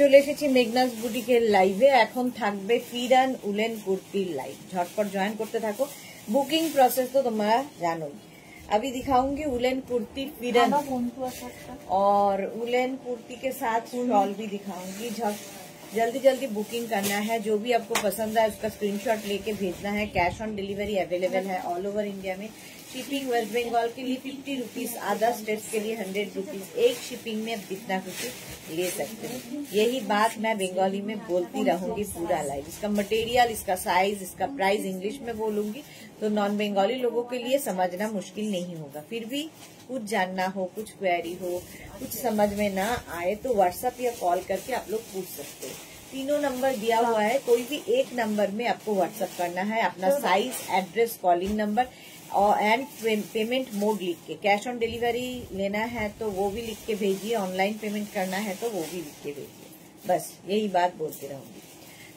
চলে এসেছি মেঘনাস বুটিকের লাইভে। এখন থাকবে ফিরান উলেন कुर्ती लाइव, झटपट ज्वाइन करते थको। बुकिंग प्रोसेस तो तुम्हारा जानो ही। अभी दिखाऊंगी उलेन कुर्ती फिरन और उलेन कुर्ती के साथ शॉल भी दिखाऊंगी। जल्दी जल्दी बुकिंग करना है। जो भी आपको पसंद है उसका स्क्रीनशॉट लेके भेजना है। कैश ऑन डिलीवरी अवेलेबल है ऑल ओवर इंडिया में। शिपिंग वेस्ट बंगाल के लिए 50 रुपीज, अदर स्टेट्स के लिए 100 रुपीज। एक शिपिंग में आप जितना कुछ ले सकते हैं। यही बात मैं बंगाली में बोलती रहूंगी पूरा लाइव। इसका मटेरियल, इसका साइज, इसका प्राइस इंग्लिश में बोलूंगी तो नॉन बंगाली लोगों के लिए समझना मुश्किल नहीं होगा। फिर भी कुछ जानना हो, कुछ क्वेरी हो, कुछ समझ में ना आए तो व्हाट्सएप या कॉल करके आप लोग पूछ सकते हैं। तीनों नंबर दिया हुआ है, कोई भी एक नंबर में आपको व्हाट्सएप करना है। अपना साइज, एड्रेस, कॉलिंग नंबर और एंड पेमेंट मोड लिख के। कैश ऑन डिलीवरी लेना है तो वो भी लिख के भेजिए, ऑनलाइन पेमेंट करना है तो वो भी लिख के भेजिए। बस यही बात बोलते रहूंगी।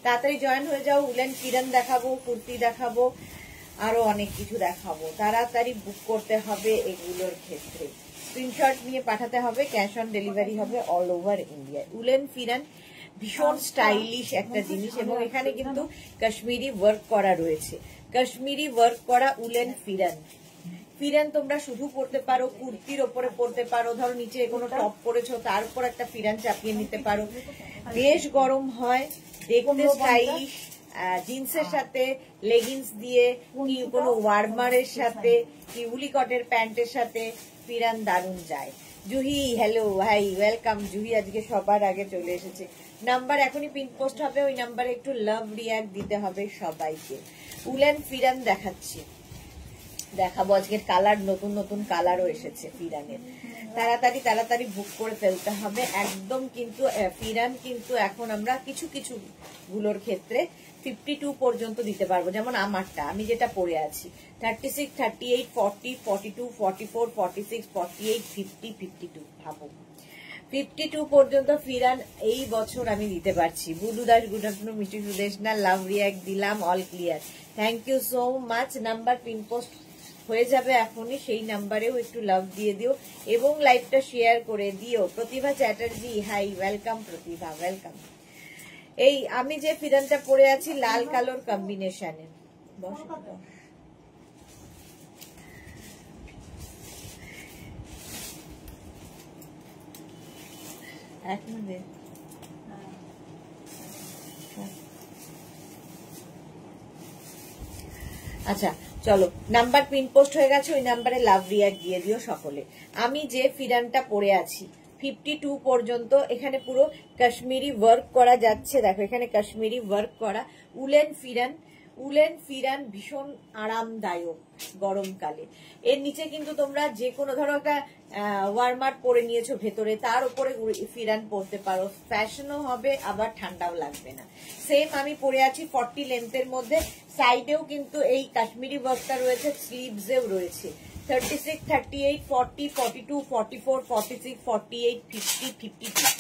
ताड़ाताड़ी जॉइन हो जाओ। उलेन फिरन দেখাবো, কুর্তি দেখাবো, আরো অনেক কিছু দেখাবো। তাড়াতাড়ি বুক করতে হবে এগুলোর ক্ষেত্রে। স্ক্রিনশট নিয়ে পাঠাতে হবে। ক্যাশ অন ডেলিভারি হবে অল ওভার ইন্ডিয়া। উলেন ফিরন ভীষণ স্টাইলিশ একটা জিনিস এবং এখানে কিন্তু কাশ্মীরি ওয়ার্ক করা রয়েছে। কাশ্মীরি ওয়ার্ক করা উলেন ফিরন। ফিরন তোমরা শুধু পরতে পারো, কুর্তির ওপরে পরতে পারো। ধরো নিচে কোনো টপ পরেছো তার উপর একটা ফিরন চাপিয়ে নিতে পারো। বেশ গরম হয়, দেখতে স্টাইলিশ। জিন্সের সাথে লেগিংস দিয়ে কি কোনো ওয়ার্মারের সাথে কি উলিকটের প্যান্টের সাথে ফিরন দারুণ যায়। জুহি হ্যালো ভাই, ওয়েলকাম। জুহি আজকে সবার আগে চলে এসেছে। নাম্বার এখনই পিন পোস্ট হবে, ওই নাম্বারে একটু লাভ রিয়াক্ট দিতে হবে সবাইকে। উলেন ফিরন দেখাবো আজকের কালার, নতুন নতুন কালারও এসেছে ফিরানের। তাড়াতাড়ি বুক করে ফেলতে হবে একদম। কিন্তু ফিরান কিন্তু এখন আমরা কিছু কিছু গুলোর ক্ষেত্রে 52 পর্যন্ত দিতে পারবো। যেমন আমারটা, আমি যেটা পরে আছি 36, 38, 40, 42, 44, 46, 48, 50, 52। ভাবো 52 পর্যন্ত ফিরান এই বছর আমি দিতে পারছি। Blue Das good afternoon, Mishti Sudeshna love react দিলাম, all clear. Thank you so much. Number pin post হয়ে যাবে এখনই, সেই নাম্বারেও একটু লাভ দিয়ে দিও এবং লাইভটা শেয়ার করে দিও। প্রতিভা চ্যাটার্জি হাই, ওয়েলকাম প্রতিভা, ওয়েলকাম। এই আমি যে ফিরানটা পরে আছি লাল কালোর কম্বিনেশনে। এক মিনিট, আচ্ছা চলো। নাম্বার পিন পোস্ট হয়ে গেছে, ওই নাম্বারে লাভ রিয়াক্ট দিয়ে দিও সকলে। আমি যে ফিরানটা পরে আছি 52 পর্যন্ত, এখানে পুরো কাশ্মীরি ওয়ার্ক করা যাচ্ছে। দেখো এখানে কাশ্মীরি ওয়ার্ক করা উলেন ফিরান। উলেন ফিরান ভীষণ আরামদায়ক গরমকালে। এর নিচে কিন্তু তোমরা যে কোনো ধরো একটা ওয়ার্মার পরে নিয়েছো ভেতরে, তার উপরে ফিরান পরতে পারো। ফ্যাশনও হবে আবার ঠান্ডাও লাগবে না। সেম আমি পরে আছি 40 লেন্থের মধ্যে। সাইডেও কিন্তু এই কাশ্মীরি ওয়ার্কটা রয়েছে, স্লিভসেও রয়েছে। 36, 38, 40, 42, 44, 46, 48, 50, 52।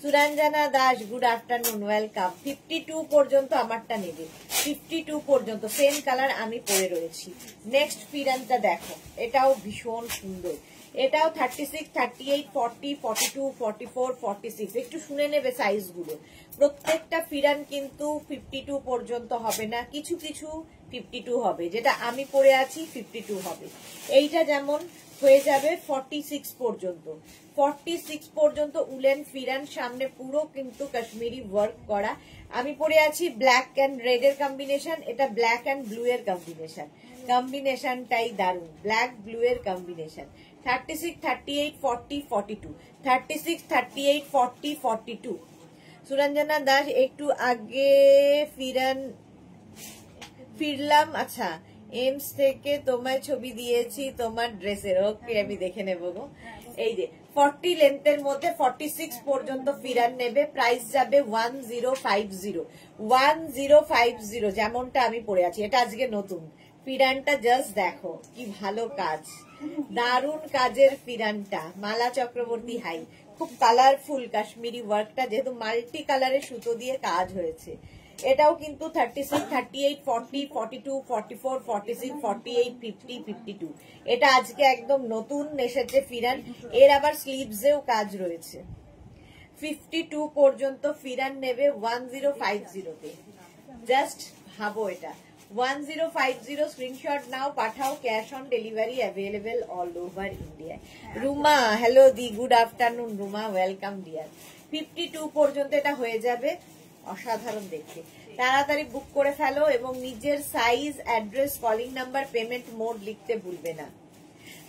Suranjana Das good afternoon, welcome. 52 পর্যন্ত আমারটা নেবে। 52 পর্যন্ত সেম কালার আমি পরে রয়েছি। নেক্সট ফিরানটা দেখো, এটাও ভীষণ সুন্দর। এটাও 36, 38, 40, 42, 44, 46। একটু শুনে নেবে সাইজগুলো। প্রত্যেকটা ফিরান কিন্তু 52 পর্যন্ত হবে না, কিছু কিছু 52 হবে। যেটা আমি পরে আছি 52 হবে। এইটা যেমন হয়ে যাবে 46 পর্যন্ত। 46 পর্যন্ত উলেন ফিরান, সামনে পুরো কিন্তু কাশ্মীরি ওয়ার্ক করা। আমি পরে আছি ব্ল্যাক অ্যান্ড রেড এর কম্বিনেশন, এটা ব্ল্যাক অ্যান্ড ব্লু এর কম্বিনেশন। কম্বিনেশনটাই দারুণ, ব্ল্যাক ব্লু এর কম্বিনেশন। 36, 38, 40, 42, 36, 38, 40, 42। সুরঞ্জনা দাস একটু আগে ফিরলাম। আচ্ছা, এমস থেকে তোমায় ছবি দিয়েছি তোমার ড্রেসের। ওকে, আমি দেখে নেবো গো। এই যে 40 লেন্থের মধ্যে 46 পর্যন্ত ফিরান নেবে। প্রাইস যাবে 1050। 1050 যেমনটা আমি পরে আছি। এটা আজকে নতুন ফিরানটা, জাস্ট দেখো কি ভালো কাজ, দারুণ কাজের ফিরানটা। মালা চক্রবর্তী হাই। খুব কালারফুল কাশ্মীরি ওয়ার্কটা, যেহেতু মাল্টি কালারের সুতো দিয়ে কাজ হয়েছে। এটাও কিন্তু 36, 38, 40, 42, 44, 46, 48, 50, 52। এটা আজকে একদম নতুন এসেছে ফিরান। এর আবার স্লিভসেও কাজ রয়েছে। 52 পর্যন্ত ফিরান নেবে 1050 তে। জাস্ট ভাবো এটা 1050 স্ক্রিনশট নাও, পাঠাও, cash on delivery available all over India. Ruma, hello the, good afternoon Ruma, welcome deer. 52 পর্যন্ত এটা হয়ে যাবে, অসাধারণ দেখতে। তাড়াতাড়ি বুক করে ফেলো এবং নিজের size, address, calling number, payment mode লিখতে ভুলবে না।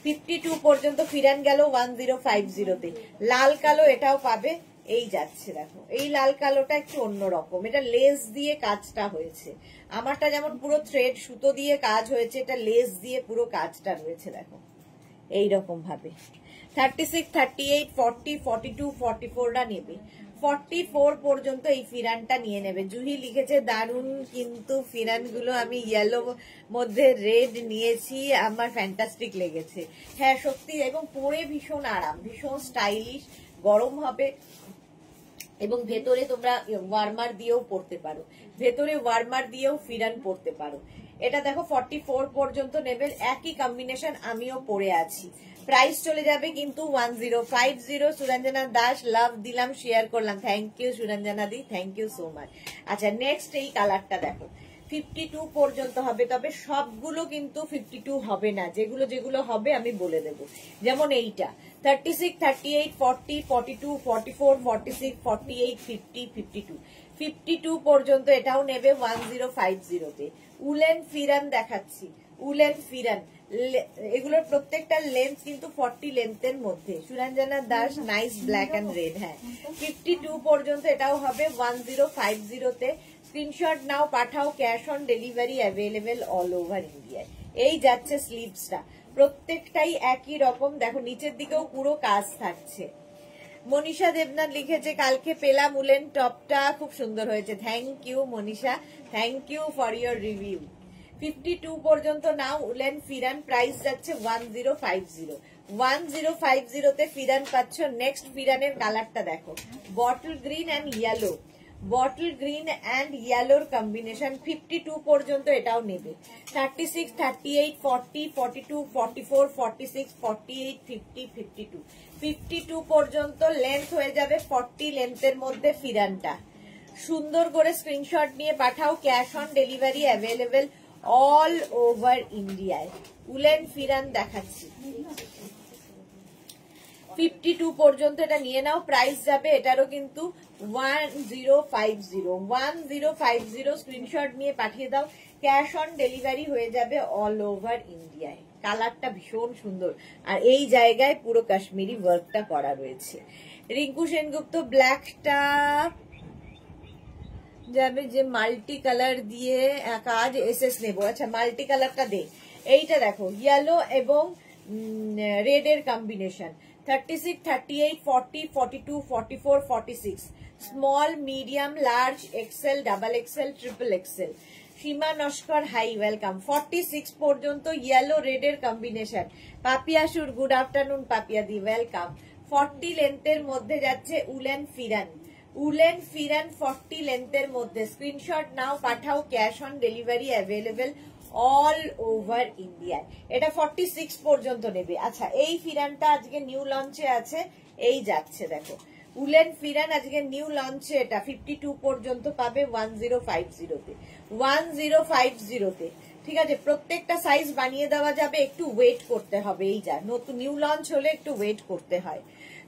52 পর্যন্ত ফিরান গেল 1050 তে। লাল কালো এটাও পাবে, এই যাচ্ছে দেখো। এই লাল কালোটা একটু অন্যরকম, এটা লেস দিয়ে কাজটা হয়েছে। আমারটা যেমন পুরো থ্রেড সুতো দিয়ে কাজ হয়েছে, এটা লেস দিয়ে পুরো কাজটা রয়েছে দেখো এইরকম ভাবে। 36, 38, 40, 42, 44টা নেবে। 44 পর্যন্ত এই ফিরানটা নিয়ে নেবে। জুহি লিখেছে দারুন, কিন্তু ফিরানগুলো আমি ইয়েলো মধ্যে রেড নিয়েছি, আমার ফ্যান্টাস্টিক লেগেছে। হ্যাঁ সত্যি, এবং পরে ভীষণ আরাম, ভীষণ স্টাইলিশ, গরম হবে। এবং ভেতরে তোমরা ওয়ার্মার দিয়েও পড়তে পারো, ভেতরে ওয়ার্মার দিয়েও ফিরান পড়তে পারো। এটা দেখো 44 পর্যন্ত নেবে, একই কম্বিনেশন আমিও পরে আছি। প্রাইস চলে যাবে কিন্তু 1050। সুরঞ্জনা দাস, লাভ দিলাম, শেয়ার করলাম, thank you Suranjana di, thank you so much. আচ্ছা নেক্সট এই কালারটা দেখো, 52 পর্যন্ত হবে, তবে সবগুলো কিন্তু 52 হবে না, যেগুলো যেগুলো হবে আমি বলে দেবো। যেমন এইটা 36, 38, 40, 42, 44, 46, 48, 50, 52। 52 পর্যন্ত এটাও নেবে 1050 তে। উলেন ফিরান দেখাচ্ছি, উলেন ফিরান, এগুলোর প্রত্যেকটা লেন্থ কিন্তু 40 লেন্থের মধ্যে। Suranjana Das, nice black and red. হ্যাঁ 52 পর্যন্ত এটাও হবে 1050 তে। স্ক্রিনশট নাও, পাঠাও, cash on delivery available all over India. এই যাচ্ছে স্লিভসটা, প্রত্যেকটাই একই রকম, দেখো নিচের দিকেও পুরো কাজ থাকছে। মনীষা দেবনাথ লিখেছে কালকে পেলাম উলেন টপটা, খুব সুন্দর হয়েছে, thank you Manisha, thank you for your review. 52 পর্যন্ত নাও উলেন ফিরান, প্রাইস যাচ্ছে 1050। 1050 তে ফিরান পাচ্ছ। নেক্সট ফিরানের কালারটা দেখো, bottle green and yellow, bottle green and ইয়েলোর কম্বিনেশন। 52 পর্যন্ত এটাও নেবে। 36, 38, 40, 42, 44, 46, 48, 50, 52। 52 পর্যন্ত লেন্থ হয়ে যাবে 40 লেন্থের মধ্যে ফিরানটা। সুন্দর করে স্ক্রিনশট নিয়ে পাঠাও, cash on delivery available all over ইন্ডিয়ায়। উলেন ফিরান দেখাচ্ছি, 52 পর্যন্ত এটা নিয়ে নাও, প্রাইস যাবে এটারও কিন্তু 1050। 1050 স্ক্রিনশট নিয়ে পাঠিয়ে দাও, ক্যাশ অন ডেলিভারি হয়ে যাবে অল ওভার ইন্ডিয়ায়। কালারটা ভীষণ সুন্দর, আর এই জায়গায় পুরো কাশ্মীরি ওয়ার্কটা করা রয়েছে। রিঙ্কু সেনগুপ্ত, ব্ল্যাকটা যাবে যে মাল্টি কালার দিয়ে কাজ, এসএস নেবো। আচ্ছা মাল্টি কালারটা দে। এইটা দেখো ইয়েলো এবং রেড এর combination. 36, 38, 40, 42, 44, 46, small, medium, large, XL, double XL, triple XL. Seema Naskar, hi welcome. 46 পর্যন্ত ইয়েলো রেড এর combination. Papiya Sur, good afternoon Papiya di, welcome. 40 লেন্থের মধ্যে যাচ্ছে উলেন ফিরান, উলেন ফিরান 40 লেন্থের মধ্যে। স্ক্রিনশট নাও, পাঠাও, cash on delivery available all over India. এটা 46 পর্যন্ত নেবে। আচ্ছা এই ফিরানটা আজকে নিউ লঞ্চে আছে, এই যাচ্ছে দেখো উলেন ফিরান আজকে নিউ লঞ্চে, এটা 52 পর্যন্ত পাবে 1050 তে। 1050 তে, ঠিক আছে। প্রত্যেকটা সাইজ বানিয়ে দেওয়া যাবে, একটু ওয়েট করতে হবে, এই যা নতুন নিউ লঞ্চ হলে একটু ওয়েট করতে হয়।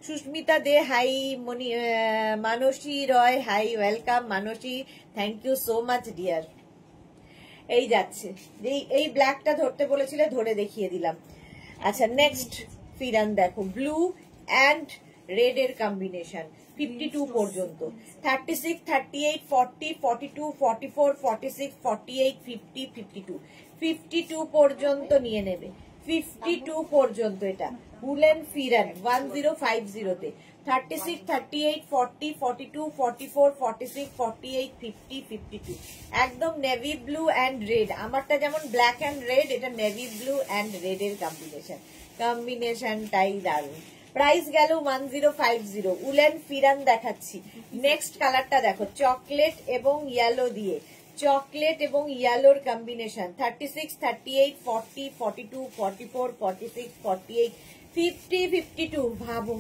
Susmita De, hi. Mansi Roy, hi welcome Mansi, thank you so much dear. এই যাচ্ছে, এই ব্ল্যাকটা ধরতে বলেছিলে, ধরে দেখিয়ে দিলাম। আচ্ছা নেক্সট ফিরান দেখো, ব্লু অ্যান্ড রেড এর কম্বিনেশন। 52 পর্যন্ত। 36, 38, 40, 42, 44, 46, 48, 50, 52। 52 পর্যন্ত নিয়ে নেবে। 52 পর্যন্ত এটা উলেন ফিরান 1050 তে। 36, 38, 40, 42, 44, 46, 48, 50, 52। একদম নেভি ব্লু অ্যান্ড রেড, আমারটা যেমন ব্ল্যাক অ্যান্ড রেড, এটা নেভি ব্লু অ্যান্ড রেড এর কম্বিনেশন। কম্বিনেশনটাই দারুন। প্রাইস গেল 1050। উলেন ফিরান দেখাচ্ছি। নেক্সট কালারটা দেখো, চকলেট এবং ইয়েলো দিয়ে, চকলেট এবং ইয়েলোর কম্বিনেশন। 36, 38, 40, 42, 44, 46, 48, 50, 52। ভাবো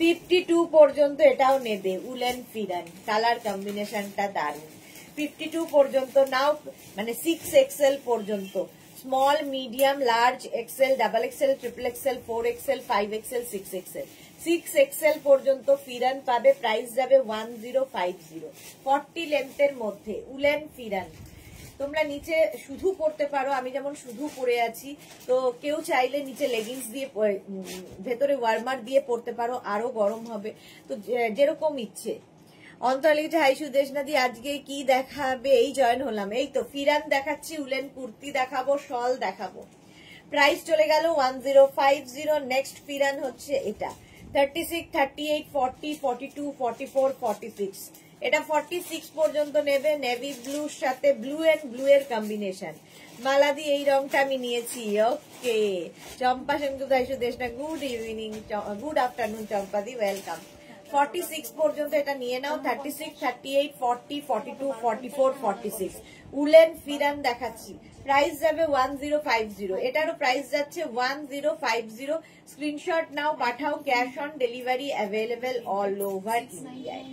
52 পর্যন্ত এটাও নেবে উলেন ফিরান, কালার কম্বিনেশনটা দারুন। 52 পর্যন্ত নাও, মানে 6XL পর্যন্ত, small, medium, large, XL, double XL, triple XL, 4XL, 5XL, 6XL, 6XL পর্যন্ত ফিরান পাবে। প্রাইস যাবে 1050। 40 লেন্থের মধ্যে উলেন ফিরান। তোমরা নিচে শুধু পরতে পারো, আমি যেমন শুধু পরে আছি, তো কেউ চাইলে নিচে লেগিংস দিয়ে ভেতরে ওয়ার্মার দিয়ে পরতে পারো, আরো গরম হবে, তো যেরকম ইচ্ছে। অন্তরালিটা হাই সুদেশনা দি, আজকে কি দেখাবে? এই জয়েন হলাম। এই তো ফিরান দেখাচ্ছি, উলেন কুর্তি দেখাবো, শল দেখাবো। প্রাইস চলে গেল 1050। নেক্সট ফিরান হচ্ছে এটা 36, 38, 40, 42, 44, 46। এটা 46 পর্যন্ত নেবে। নেভি ব্লুর সাথে ব্লু এন্ড ব্লু এর কম্বিনেশন। মালাদি এই রংটা আমি নিয়েছি। ওকে, চম্পা সেনগুদাই Sudeshna, good evening, good afternoon চম্পাদি, ওয়েলকাম। 46 পর্যন্ত এটা নিয়ে নাও। 36, 38, 40, 42, 44, 46 উলেন ফিরান দেখাচ্ছি। প্রাইস যাবে 1050। এটারও প্রাইস যাচ্ছে 1050। স্ক্রিনশট নাও, পাঠাও, cash on delivery available all over ইন্ডিয়ায়।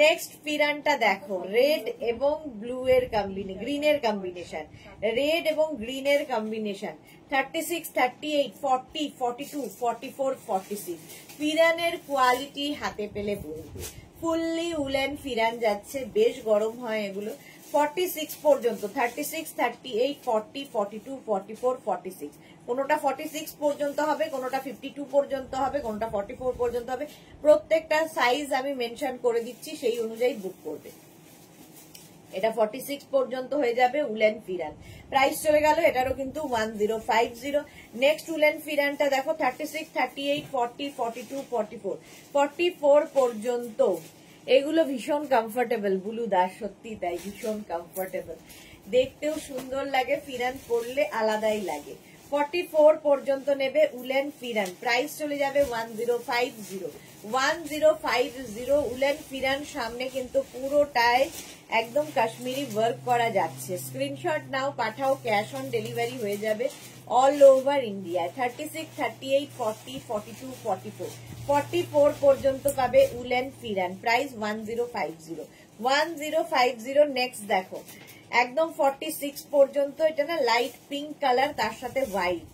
নেক্সট ফিরানটা দেখো, রেড এবং ব্লু এর কম্বিনেশন, গ্রিনের কম্বিনেশন, রেড এবং গ্রিনের কম্বিনেশন। 36, 38, 40, 42, 44, 46 ফিরানের কোয়ালিটি হাতে পেলে বলবে। ফুললি উলেন ফিরান যাচ্ছে, বেশ গরম হয় এগুলো। 46 পর্যন্ত, 36, 38, 40, 42, 44, 46 কোনোটা 46 পর্যন্ত হবে, কোনোটা 52 পর্যন্ত হবে, কোনোটা 44 পর্যন্ত হবে। প্রত্যেকটা সাইজ আমি মেনশন করে দিচ্ছি, সেই অনুযায়ী বুক করবে। এটা 46 পর্যন্ত হয়ে যাবে উলেন ফিরান। প্রাইস চলে গেল এটারও কিন্তু 1050। নেক্সট উলেন ফিরানটা দেখো 36, 38, 40, 42, 44, 44 পর্যন্ত। এগুলো ভীষণ কমফোর্টেবল, বুলু দাস, সত্যি তাই, ভীষণ কমফোর্টেবল, দেখতেও সুন্দর লাগে, ফিরান পরলে আলাদাই লাগে। 44 পর্যন্ত নেবে উলেন ফিরান। প্রাইস চলে যাবে 1050। 1050 উলেন ফিরান। সামনে কিন্তু পুরোটায় একদম কাশ্মীরি ওয়ার্ক করা যাচ্ছে। স্ক্রিনশট নাও, পাঠাও, ক্যাশ অন ডেলিভারি হয়ে যাবে অল ওভার ইন্ডিয়া। 36, 38, 40, 42, 44, 44 পর্যন্ত পাবে উলেন ফিরান। প্রাইস 1050। 1050। নেক্সট দেখো একদম 46 পর্যন্ত। এটা না লাইট পিঙ্ক কালার, তার সাথে হোয়াইট,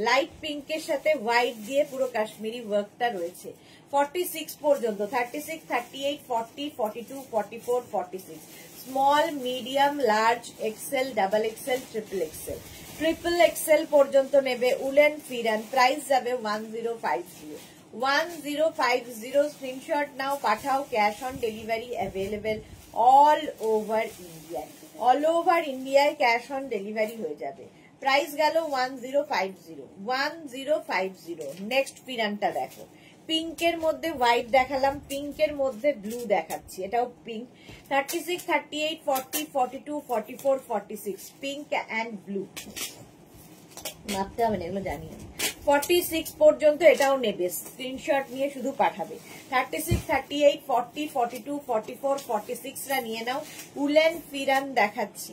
লাইট পিঙ্কের সাথে হোয়াইট দিয়ে পুরো কাশ্মীরি ওয়ার্কটা রয়েছে। 46 পর্যন্ত, 36, 38, 40, 42, 44, 46 small, medium, large, XL, double XL, triple XL, triple XL পর্যন্ত নেবে উলেন ফিরান। প্রাইস যাবে 1050। 1050 স্ক্রিনশট নাও, পাঠাও, cash on delivery available all over ইন্ডিয়ায়। অল ওভার ইন্ডিয়ায় ক্যাশ অন ডেলিভারি হয়ে যাবে। প্রাইস গেল 1050। 1050। নেক্সট ফিরানটা দেখো, পিঙ্কের মধ্যে হোয়াইট দেখালাম, পিঙ্কের মধ্যে ব্লু দেখাচ্ছি, এটাও পিঙ্ক। 36, 38, 40, 42, 44, 46 pink and blue. মাপতে হবে না, এগুলো জানি আমি। 46 পর্যন্ত এটাও নেবে, স্ক্রিনশট নিয়ে শুধু পাঠাবে। 36, 38, 40, 42, 44, 46 রা নিয়ে নাও। উলেন ফিরান দেখাচ্ছি।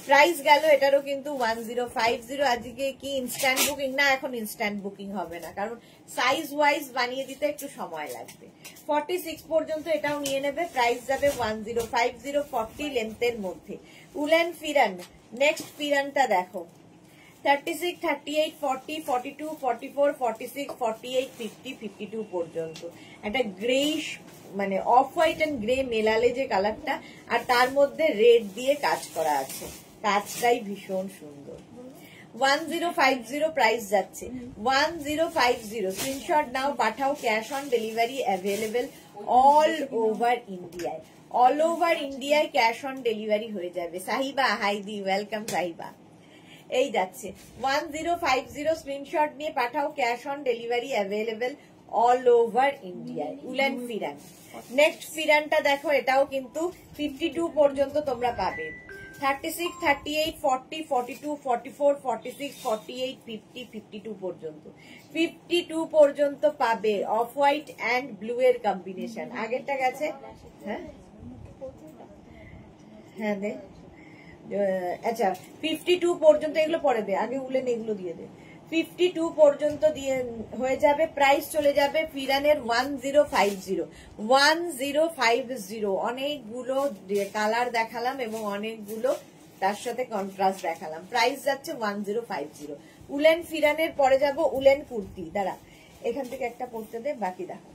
প্রাইস গেল এটারও কিন্তু 1050। আজকে কি ইনস্ট্যান্ট বুকিং? না, এখন ইনস্ট্যান্ট বুকিং হবে না, কারণ সাইজ ওয়াইজ বানিয়ে দিতে একটু সময় লাগবে। 46 পর্যন্ত এটাও নিয়ে নেবে। প্রাইস যাবে 1050। 40 লেন্থের মধ্যে উলেন ফিরান। নেক্সট ফিরানটা দেখো 36, 38, 40, 42, 44, 46, 48, 50, 52 পর্যন্ত। একটা গ্রেইশ, মানে অফ হোয়াইট এন্ড গ্রে মেলালে যে কালারটা, আর তার মধ্যে রেড দিয়ে কাজ করা আছে, কাজটাই ভীষণ সুন্দর। 1050 প্রাইস যাচ্ছে। 1050 স্ক্রিনশট নাও, পাঠাও, cash on delivery available all over ইন্ডিয়ায়। অল ওভার ইন্ডিয়ায় ক্যাশ অন ডেলিভারি হয়ে যাবে। সাহিবা হাইদি, ওয়েলকাম সাহিবা। এই যাচ্ছে 1050 স্ক্রিনশট নিয়ে পাঠাও, cash on delivery available all over ইন্ডিয়ায়। উলেন ফিরান। নেক্সট ফিরানটা দেখো, এটাও কিন্তু 52 পর্যন্ত তোমরা পাবে। 36, 38, 40, 42, 44, 46, 48, 50, 52 পর্যন্ত। 52 পর্যন্ত পাবে অফ হোয়াইট অ্যান্ড ব্লু এর কম্বিনেশন। আগেরটা গেছে, হ্যাঁ হ্যাঁ দে, আচ্ছা 52 পর্যন্ত এগুলো পরে দে, আগে উলেন এগুলো দিয়ে দে। 52 পর্যন্ত দিয়ে হয়ে যাবে। প্রাইস চলে যাবে ফিরানের 1050 1050। অনেকগুলো কালার দেখালাম এবং অনেকগুলো তার সাথে কন্ট্রাস্ট দেখালাম। প্রাইস যাচ্ছে 1050। উলেন ফিরানের পরে যাব উলেন কুর্তি। দাঁড়া এখান থেকে একটা পড়তে দে, বাকি দেখো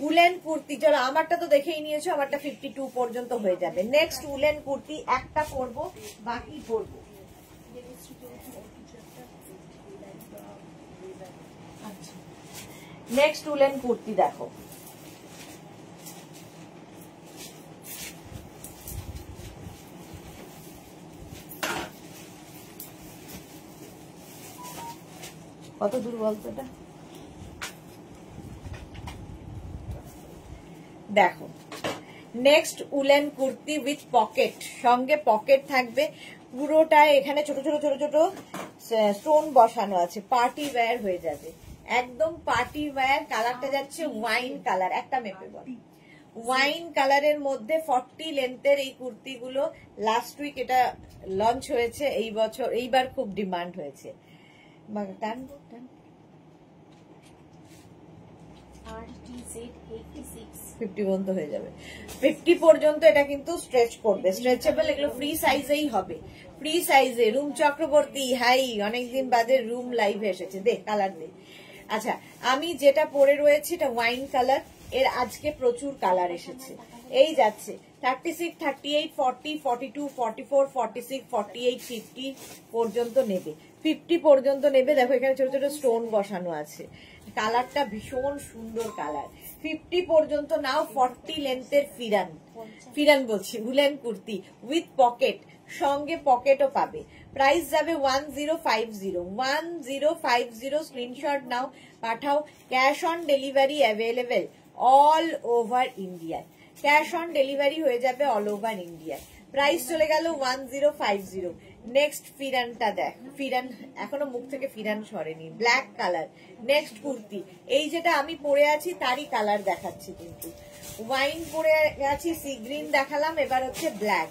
উলেন কুর্তি। চলো আমারটা তো দেখেই নিয়েছো, আমারটা 52 পর্যন্ত হয়ে যাবে। নেক্সট উলেন কুর্তি একটা পরবো, বাকি পরবো। নেক্সট উলেন কুর্তি দেখো, কত দূর বলতো এটা, দেখো next woollen kurti with pocket, সঙ্গে পকেট থাকবে পুরোটা। এখানে ছোট ছোট ছোট ছোট স্টোন বসানো আছে, পার্টি ওয়্যার হয়ে যাবে, একদম পার্টি ওয়্যার। কালারটা যাচ্ছে ওয়াইন কালার, একটা মেপে বল, ওয়াইন কালারের মধ্যে 40 লেন্থের এই কুর্তিগুলো লাস্ট উইক এটা লঞ্চ হয়েছে, এই বছর এইবার খুব ডিমান্ড হয়েছে। 50 পর্যন্ত হয়ে যাবে, 50 পর্যন্ত এটা কিন্তু স্ট্রেচ করবে, স্ট্রেচেবল। এগুলো ফ্রি সাইজেই হবে, ফ্রি সাইজে। রুম চক্রবর্তী হাই, অনেকদিন বাদে রুম লাইভে এসেছে, দে কালার দে। আচ্ছা আমি যেটা পরে রয়েছে এটা ওয়াইন কালার, এর আজকে প্রচুর কালার এসেছে। এই যাচ্ছে 36, 38, 40, 42, 44, 46, 48, 50 পর্যন্ত নেবে, 50 পর্যন্ত নেবে। দেখো এখানে ছোট ছোট স্টোন বসানো আছে, কালারটা ভীষণ সুন্দর কালার। 50 পর্যন্ত নাও। 40 লেন্থের ফিরান বলছি উলেন কুর্তি উইথ পকেট, সঙ্গে পকেটও পাবে। প্রাইস যাবে 1050 1050। স্ক্রিনশট নাও, পাঠাও। Cash on delivery available all over India, cash on delivery হয়ে যাবে অল ওভার ইন্ডিয়া। প্রাইস চলে গেল 1050। নেক্সট ফিরানটা দেখ, ফিরান এখনো মুখ থেকে ফিরান সরেনি, ব্ল্যাক কালার। নেক্সট কুর্তি, এই যেটা আমি পরে আছি তারই কালার দেখাচ্ছি, কিন্তু ওয়াইন পরে আছি, সি গ্রিন দেখালাম, এবার হচ্ছে ব্ল্যাক।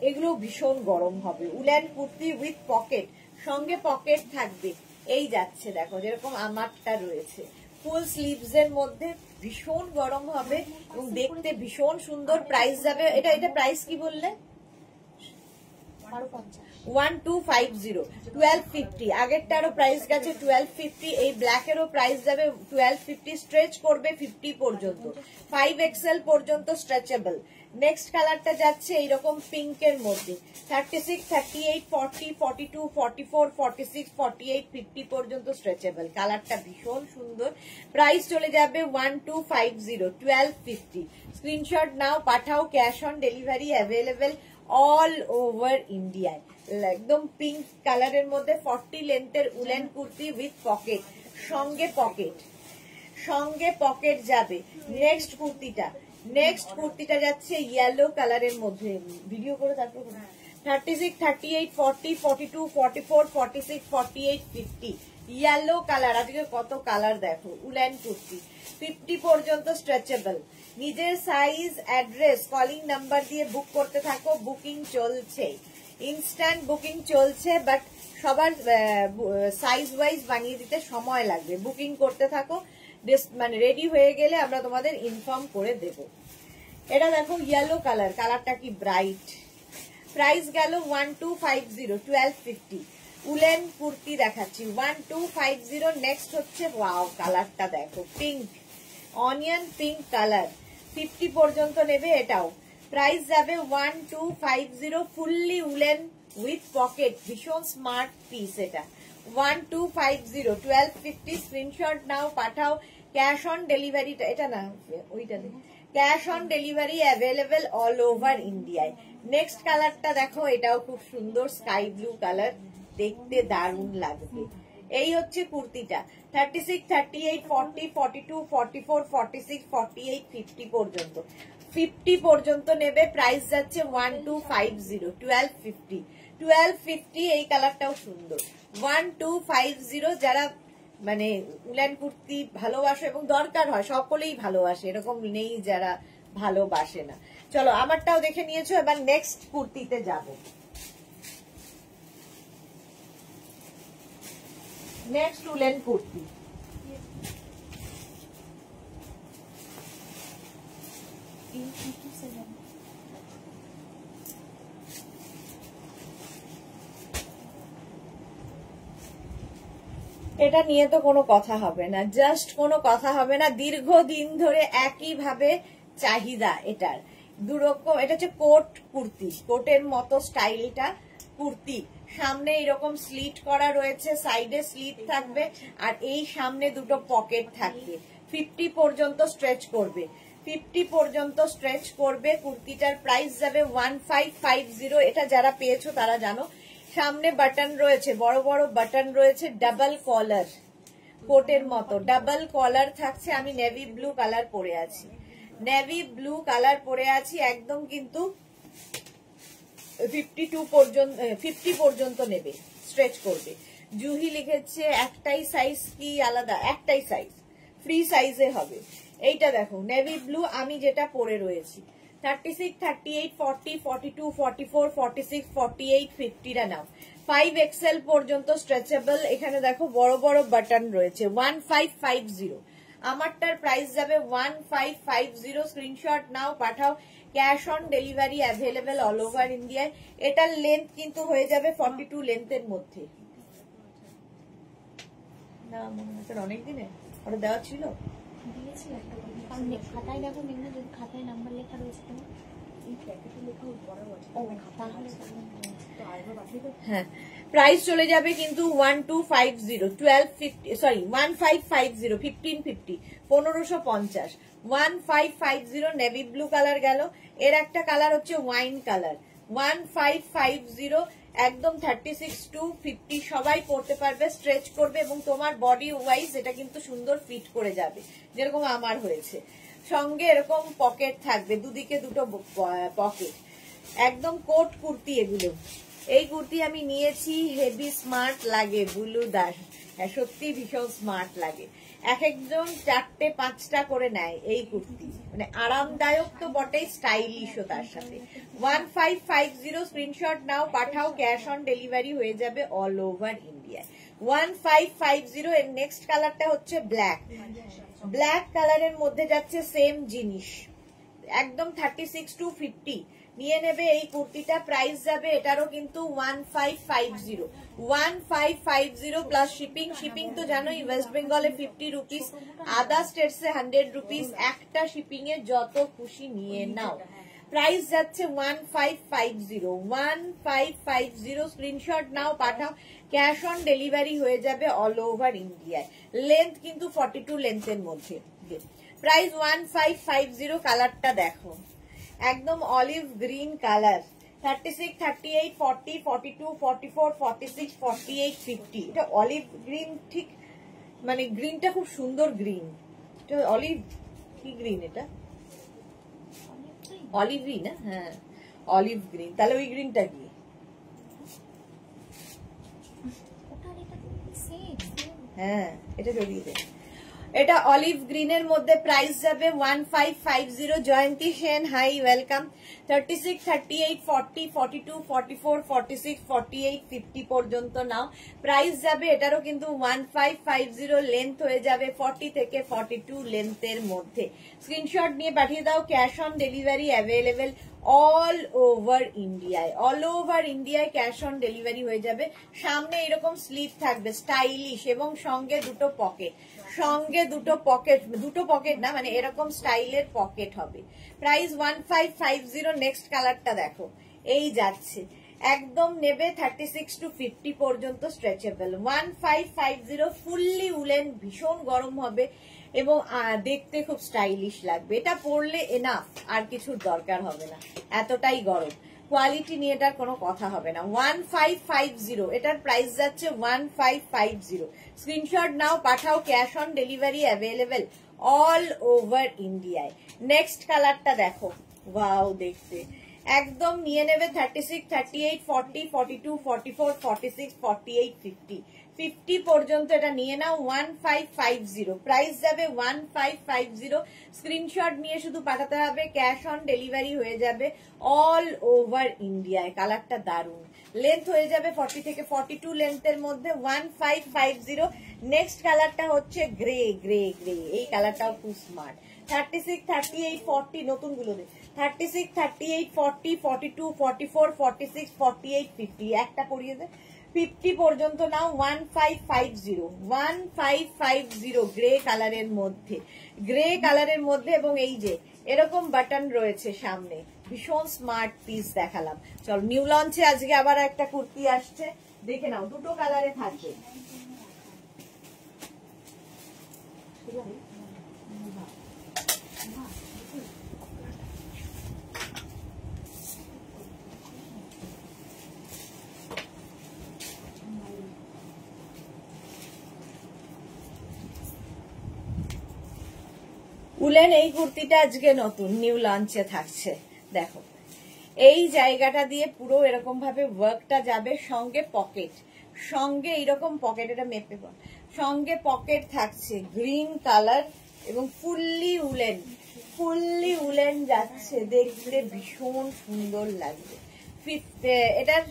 এগুলো ভীষণ গরম হবে। উলেন কুর্তি উইথ পকেট, সঙ্গে পকেট থাকবে। এই যাচ্ছে দেখো যেরকম আমারটা রয়েছে, ফুল স্লিভস এর মধ্যে, ভীষণ গরম হবে এবং দেখতে ভীষণ সুন্দর। প্রাইস যাবে এটা প্রাইস কি বললে? 1250, 1250। আগেরটারও প্রাইস গেছে 1250, এই ব্ল্যাক এরও প্রাইস যাবে 1250। স্ট্রেচ করবে 50 পর্যন্ত, 5XL পর্যন্ত স্ট্রেচেবল। নেক্সট কালারটা যাচ্ছে এইরকম পিঙ্কের মধ্যে, 36, 38, 40, 42, 44, 46, 48, 50 পর্যন্ত স্ট্রেচেবল। কালারটা ভীষণ সুন্দর। প্রাইস চলে যাবে 1250, 1250। স্ক্রিনশট নাও, পাঠাও। Cash on delivery available all over ইন্ডিয়ায়। একদম পিঙ্ক কালারের মধ্যে 40 লেন্থের উলেন কুর্তি উইথ পকেট, সঙ্গে পকেট যাবে। নেক্সট কুর্তিটা যাচ্ছে ইয়েলো কালারের মধ্যে, ভিডিও করে তারপর 36, 38, 40, 42, 44, 46, 48, 50 ইয়েলো কালার। আজকে কত কালার দেখো। উলেন কুর্তি 50 পর্যন্ত স্ট্রেচেবল। নিজের সাইজ, অ্যাড্রেস, কলিং নাম্বার দিয়ে বুক করতে থাকো। বুকিং চলছে, ইনস্ট্যান্ট বুকিং চলছে, বাট সবার সাইজ ওয়াইজ বানিয়ে দিতে সময় লাগবে। বুকিং করতে থাকো, মানে রেডি হয়ে গেলে আমরা তোমাদের ইনফর্ম করে দেব। এটা দেখো ইয়েলো কালার, কালারটা কি ব্রাইট। প্রাইস গেল 1250, 1250। উলেন কুর্তি দেখাচ্ছি 1250। নেক্সট হচ্ছে ওয়াও, কালারটা দেখো, পিঙ্ক, অনিয়ন পিঙ্ক কালার, 50 পর্যন্ত নেবে এটাও। প্রাইস যাবে 1250, ফুললি উলেন উইথ পকেট, ভীষণ স্মার্ট পিস এটা। 1250, 1250। স্ক্রিনশট নাও, পাঠাও। ক্যাশ অন ডেলিভারি, এটা না ওইটা, cash on delivery available all over ইন্ডিয়ায়। নেক্সট কালারটা দেখো, এটাও খুব সুন্দর, স্কাই ব্লু কালার, দেখতে দারুণ লাগবে। এই হচ্ছে কুর্তিটা, 36, 38, 40, 42, 44, 46, 48, 50 পর্যন্ত, 50 পর্যন্ত নেবে। প্রাইস যাচ্ছে 1250, 1250, 1250। এই কালারটাও সুন্দর, 1250। যারা মানে উলেন কুর্তি ভালোবাসে এবং দরকার হয়, সকলেই ভালোবাসে, এরকম নেই যারা ভালোবাসে না। চলো আমারটাও দেখে নিয়েছো, এবার নেক্সট কুর্তিতে যাব। নেক্সট উলেন কুর্তি, এটা নিয়ে তো কোনো কথা হবে না, জাস্ট কোনো কথা হবে না। দীর্ঘদিন ধরে একইভাবে চাহিদা এটার, দুরকম। এটা হচ্ছে কোট কুর্তি, কোটের মতো স্টাইলটা কুর্তি। সামনে এরকম স্লিট করা রয়েছে, সাইডে স্লিট থাকবে, আর এই সামনে দুটো পকেট থাকবে। 50 পর্যন্ত স্ট্রেচ করবে, 50 পর্যন্ত স্ট্রেচ করবে। কুর্তিটার প্রাইস যাবে 1550। এটা যারা পেয়েছো তারা জানো। সামনে বাটন রয়েছে, বড় বড় বাটন রয়েছে, ডাবল কলার, কোটের মতো ডাবল কলার থাকছে। আমি নেভি ব্লু কালার পরে আছি, নেভি ব্লু কালার পরে আছি। একদম কিন্তু 50 পর্যন্ত নেবে, স্ট্রেচ করবে। জুহি লিখেছে একটাই সাইজ কি আলাদা? একটাই সাইজ, ফ্রি সাইজে হবে। এইটা দেখো নেভি ব্লু, আমি যেটা পরে রয়েছি 36, 38, 40, 42, 44, 46, 48, 50 নাও। 5XL পর্যন্ত স্ট্রেচেবল। এখানে দেখো বড় বড় বাটন রয়েছে। 1550। আমারটার প্রাইস যাবে 1550। স্ক্রিনশট নাও, পাঠাও। Cash on delivery available all over ইন্ডিয়ায়। এটার লেন্থ কিন্তু হয়ে যাবে 42 লেন্থের মধ্যে। না মনে হচ্ছে অনেক দিনে ওটা দেওয়া ছিল, খাতায় দেখো মেঘনা, যদি খাতায় নাম্বার লেখা রয়েছে তোমার হ্যাঁ, প্রাইস চলে যাবে কিন্তু 1250, 1250, সরি 1550, 1550, 1550, 1550। নেভি ব্লু কালার গেল। এর একটা কালার হচ্ছে ওয়াইন কালার, 1550। একদম 36 to 50 সবাই পড়তে পারবে, স্ট্রেচ করবে এবং তোমার বডি ওয়াইজ এটা কিন্তু সুন্দর ফিট করে যাবে, যেরকম আমার হয়েছে। সঙ্গে এরকম পকেট থাকবে, দুদিকে দুটো পকেট। একদম কোট কুর্তি এগুলো। এই কুর্তি আমি নিয়েছি, হেভি স্মার্ট লাগে। বুলু দাস, হ্যাঁ সত্যি ভীষণ স্মার্ট লাগে। এক একজন 4টে 5টা করে নেয় এই কুর্তি, মানে আরামদায়ক তো বটেই, স্টাইলিশও তার সাথে। 1550। স্ক্রিনশট নাও, পাঠাও। ক্যাশ অন ডেলিভারি হয়ে যাবে অল ওভার ইন্ডিয়া। 1550। এর নেক্সট কালারটা হচ্ছে ব্ল্যাক, ব্ল্যাক কালারের মধ্যে যাচ্ছে সেম জিনিস, একদম 36 to 50 নিয়ে নেবে এই কুর্তিটা। প্রাইস যাবে এটারও কিন্তু 1550, 1550 প্লাস শিপিং। শিপিং তো জানোই, ওয়েস্ট বেঙ্গলে 50 রুপিস, আদার স্টেটসে 100 রুপিস। একটা শিপিং এ যত খুশি নিয়ে নাও। প্রাইস যাচ্ছে 1550, 1550। স্ক্রিনশট নাও, পাঠাও। ক্যাশ অন ডেলিভারি হয়ে যাবে অল ওভার ইন্ডিয়ায়। লেন্থ কিন্তু 42 লেন্থের মধ্যে। প্রাইস 1550। কালারটা দেখো, একদম অলিভ গ্রিন কালার। 36, 38, 40, 42, 44, 46, 48, 50। এটা অলিভ গ্রিন, ঠিক মানে গ্রিনটা খুব সুন্দর গ্রিন। এটা অলিভ, কি গ্রিন এটা? অলিভ গ্রিন, হ্যাঁ অলিভ গ্রিন। তাহলে ওই গ্রিনটা কি? হ্যাঁ এটা জড়িয়ে দে। এটা অলিভ গ্রিনের মধ্যে। প্রাইস যাবে 1550। জয়ন্তী সেন, হাই ওয়েলকাম। 36, 38, 40, 42, 44, 46, 48, 50 পর্যন্ত নাও। প্রাইস যাবে এটারও কিন্তু 1550। লেন্থ হয়ে যাবে 40 থেকে 42 লেন্থের মধ্যে। স্ক্রিনশট নিয়ে পাঠিয়ে দাও। Cash on delivery available all over ইন্ডিয়ায়, অল ওভার ইন্ডিয়ায় ক্যাশ অন ডেলিভারি হয়ে যাবে। সামনে এরকম স্লিভ থাকবে স্টাইলিশ, এবং সঙ্গে দুটো পকেট, সঙ্গে দুটো পকেট না, মানে এরকম স্টাইলের পকেট হবে। প্রাইস 1550। নেক্সট কালারটা দেখো, এই যাচ্ছে একদম নেবে 36 to 50 পর্যন্ত স্ট্রেচেবল। 1550, ফুললি উলেন, ভীষণ গরম হবে এবং দেখতে খুব স্টাইলিশ লাগবে। এটা পরলে এনাফ, আর কিছুর দরকার হবে না, এতটাই গরম। কোয়ালিটি নিয়ে এটার কোনো কথা হবে না। 1550। এটার প্রাইস যাচ্ছে 1550। স্ক্রিনশট নাও, পাঠাও। Cash on delivery available all over ইন্ডিয়ায়। নেক্সট কালারটা দেখো, ওয়াও দেখতে একদম নিয়ে নেবে 36, 38, 40, 42, 44, 46, 48, 50 50 পর্যন্ত এটা নিয়ে নাও। 1550 প্রাইস যাবে 1550। স্ক্রিনশট নিয়ে শুধু পাঠাতে হবে, ক্যাশ অন ডেলিভারি হয়ে যাবে অল ওভার ইন্ডিয়ায়। কালারটা দারুন, লেন্থ হয়ে যাবে 40 থেকে 42 লেন্থের মধ্যে। 1550। নেক্সট কালারটা হচ্ছে গ্রে গ্রে গ্রে, এই কালারটাও খুব স্মার্ট। 36, 38, 40 নতুন গুলো দে। 36, 38, 40, 42, 44, 46, 48, 50 একটা পরিয়ে দে। 50 পর্যন্ত নাও। 1550 1550 গ্রে কালারের মধ্যে, গ্রে কালারের মধ্যে। এবং এই যে এরকম বাটন রয়েছে সামনে, ভীষণ স্মার্ট পিস দেখালাম। চল নিউ লঞ্চে আজকে আবার একটা কুর্তি আসছে, দেখে নাও, দুটো কালারে থাকবে। উলেন এই কুর্তিটা আজকে নতুন নিউ লঞ্চে থাকছে। দেখো এই জায়গাটা দিয়ে পুরো এরকম ভাবে ওয়ার্কটা যাবে, সঙ্গে পকেট, সঙ্গে এইরকম পকেট, এটা মেপে পর, সঙ্গে পকেট থাকছে গ্রিন কালার এবং ফুললি উলেন যাচ্ছে, দেখতে ভীষণ সুন্দর লাগবে। এটার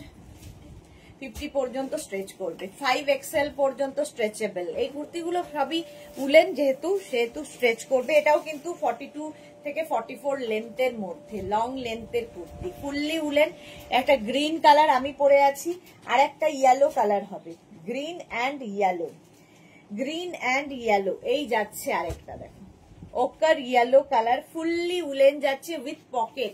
50 পর্যন্ত স্ট্রেচ করবে, 5XL পর্যন্ত স্ট্রেচেবল। এই কুর্তিগুলো সবই উলেন যেহেতু স্ট্রেচ করবে। এটাও কিন্তু 42 থেকে 44 লেন্থের মধ্যে, লং লেন্থের কুর্তি, ফুললি উলেন। একটা গ্রিন কালার আমি পরে আছি, আর একটা ইয়েলো কালার হবে, গ্রিন অ্যান্ড ইয়েলো। এই যাচ্ছে আরেকটা, দেখো ওকার ইয়েলো কালার, ফুললি উলেন যাচ্ছে উইথ পকেট,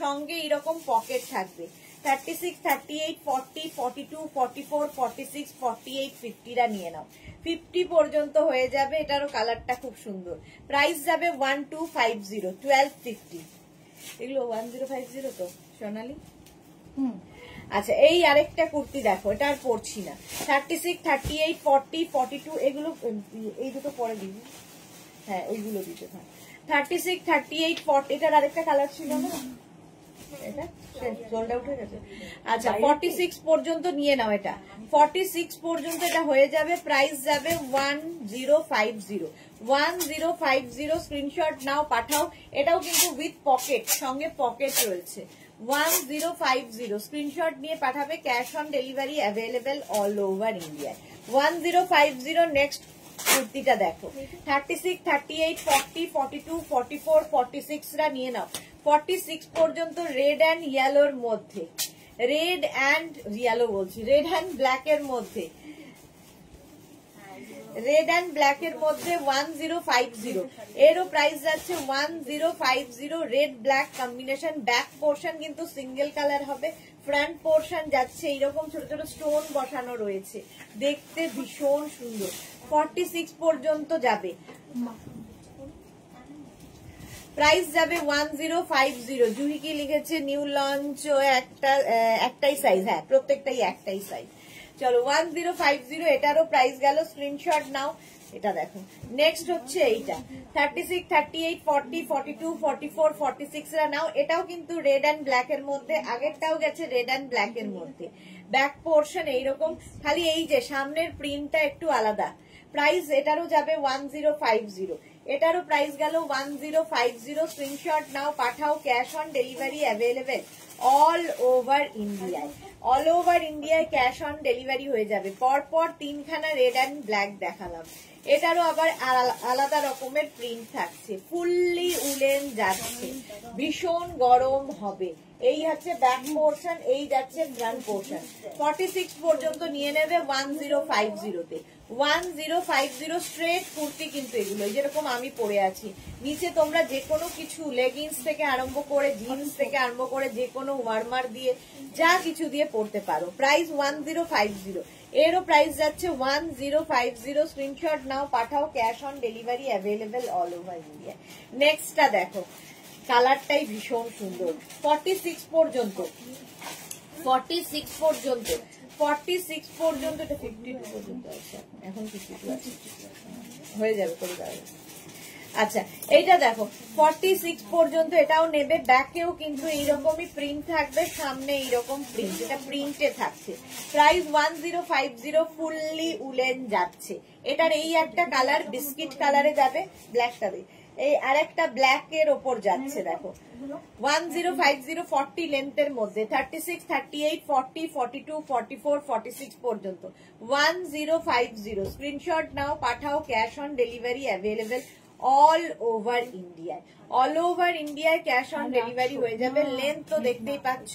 সঙ্গে এরকম পকেট থাকবে। 36, 38, 40, 42, 44, 46, 48, 50 নিয়ে নাও। 50 পর্যন্ত হয়ে যাবে। এটারও কালারটা খুব সুন্দর। প্রাইস যাবে 1250, 1250। এগুলো 1050 তো সোনালি। আচ্ছা এই আরেকটা কুর্তি দেখো, এটা আর পরছি না। 36, 38, 40, 42 এগুলো, এই দুটো পরে দিবি, হ্যাঁ ওইগুলো দিতে থাক। 36, 38, 40 এটার আরেকটা কালার ছিল না, এটা সোল্ড আউট হয়ে গেছে। আচ্ছা 46 পর্যন্ত নিয়ে নাও। এটা 46 পর্যন্ত এটা হয়ে যাবে। প্রাইস যাবে 1050, 1050। স্ক্রিনশট নাও, পাঠাও। এটাও কিন্তু উইথ পকেট, সঙ্গে পকেট রয়েছে। 1050 স্ক্রিনশট নিয়ে পাঠাবে, cash on delivery available all over India. 1050। Next কুর্তিটা দেখো, 36, 38, 40, 42, 44, 46 নিয়ে নাও। 46 পর্যন্ত রেড অ্যান্ড ইয়েলোর মধ্যে, রেড অ্যান্ড ব্ল্যাকের মধ্যে, রেড অ্যান্ড ব্ল্যাকের মধ্যে 1050। এরও প্রাইস যাচ্ছে 1050। Red black combination, back portion কিন্তু সিঙ্গেল কালার হবে, ফ্রন্ট পোর্শন যাচ্ছে এইরকম ছোট ছোট স্টোন বসানো রয়েছে, দেখতে ভীষণ সুন্দর। 46 পর্যন্ত যাবে। প্রাইস যাবে 1050। জুহি কি লিখেছে, নিউ লঞ্চ একটাই সাইজ, হ্যাঁ প্রত্যেকটাই একটাই সাইজ। চলো 1050, এটারও প্রাইস গেল। স্ক্রিনশট নাও। এটা দেখো, নেক্সট হচ্ছে এইটা 36, 38, 40, 42, 44, 46 নাও। এটাও কিন্তু রেড অ্যান্ড ব্ল্যাক এর মধ্যে, আগেরটাও গেছে রেড অ্যান্ড ব্ল্যাক এর মধ্যে। ব্যাক পোর্শন এইরকম, খালি এই যে সামনের প্রিন্টটা একটু আলাদা। প্রাইস এটারও যাবে 1050। এটারও প্রাইস গেল 1050। স্ক্রিনশট নাও, পাঠাও, cash on delivery available all over ইন্ডিয়ায়। অল ওভার ইন্ডিয়ায় ক্যাশ অন ডেলিভারি হয়ে যাবে। পরপর তিনখানা রেড অ্যান্ড ব্ল্যাক দেখালাম। এটারও আবার আলাদা রকমের প্রিন্ট থাকছে, ফুললি উলেন যাচ্ছে, ভীষণ গরম হবে। এই হচ্ছে ব্যাক পোর্শন, এই যাচ্ছে ফ্রন্ট পোর্শন। 46 পর্যন্ত নিয়ে নেবে 1050-তে। 1050 স্ট্রেট কুর্তি কিন্তু এগুলো, যেরকম আমি পরে আছি। নিচে তোমরা যে কোনো কিছু, লেগিংস থেকে আরম্ভ করে, জিন্স থেকে আরম্ভ করে, যে কোনো ওয়ার্মার দিয়ে, যা কিছু দিয়ে পরতে পারো। প্রাইস 1050। এরও প্রাইস যাচ্ছে 1050। স্ক্রিনশট নাও, পাঠাও, cash on delivery available all over India. নেক্সটটা দেখো, কালারটাই ভীষণ সুন্দর। 46 পর্যন্ত, 46 পর্যন্ত, 46 পর্যন্ত, এটা 52 পর্যন্ত আছে, এখন 52 আছে, হয়ে যাবে করে যাবে। আচ্ছা এইটা দেখো 46 পর্যন্ত এটাও নেবে, ব্যাকেও কিন্তু এইরকমই প্রিন্ট থাকবে, সামনে এইরকম প্রিন্ট, এটা প্রিন্টে থাকছে। প্রাইস 1050, ফুললি উলেন যাচ্ছে। এটার এই একটা কালার বিস্কিট কালারে যাবে, ব্ল্যাকটা দিয়ে এই আর একটা ব্ল্যাক এর ওপর যাচ্ছে দেখো 1050, 40 লেন্থের মধ্যে 36, 38, 40, 42, 44, 46 পর্যন্ত 1050। স্ক্রিনশট নাও, পাঠাও, cash on delivery available all over ইন্ডিয়ায়। অল ওভার ইন্ডিয়ায় ক্যাশ অন ডেলিভারি হয়ে যাবে। লেন্থ তো দেখতেই পাচ্ছ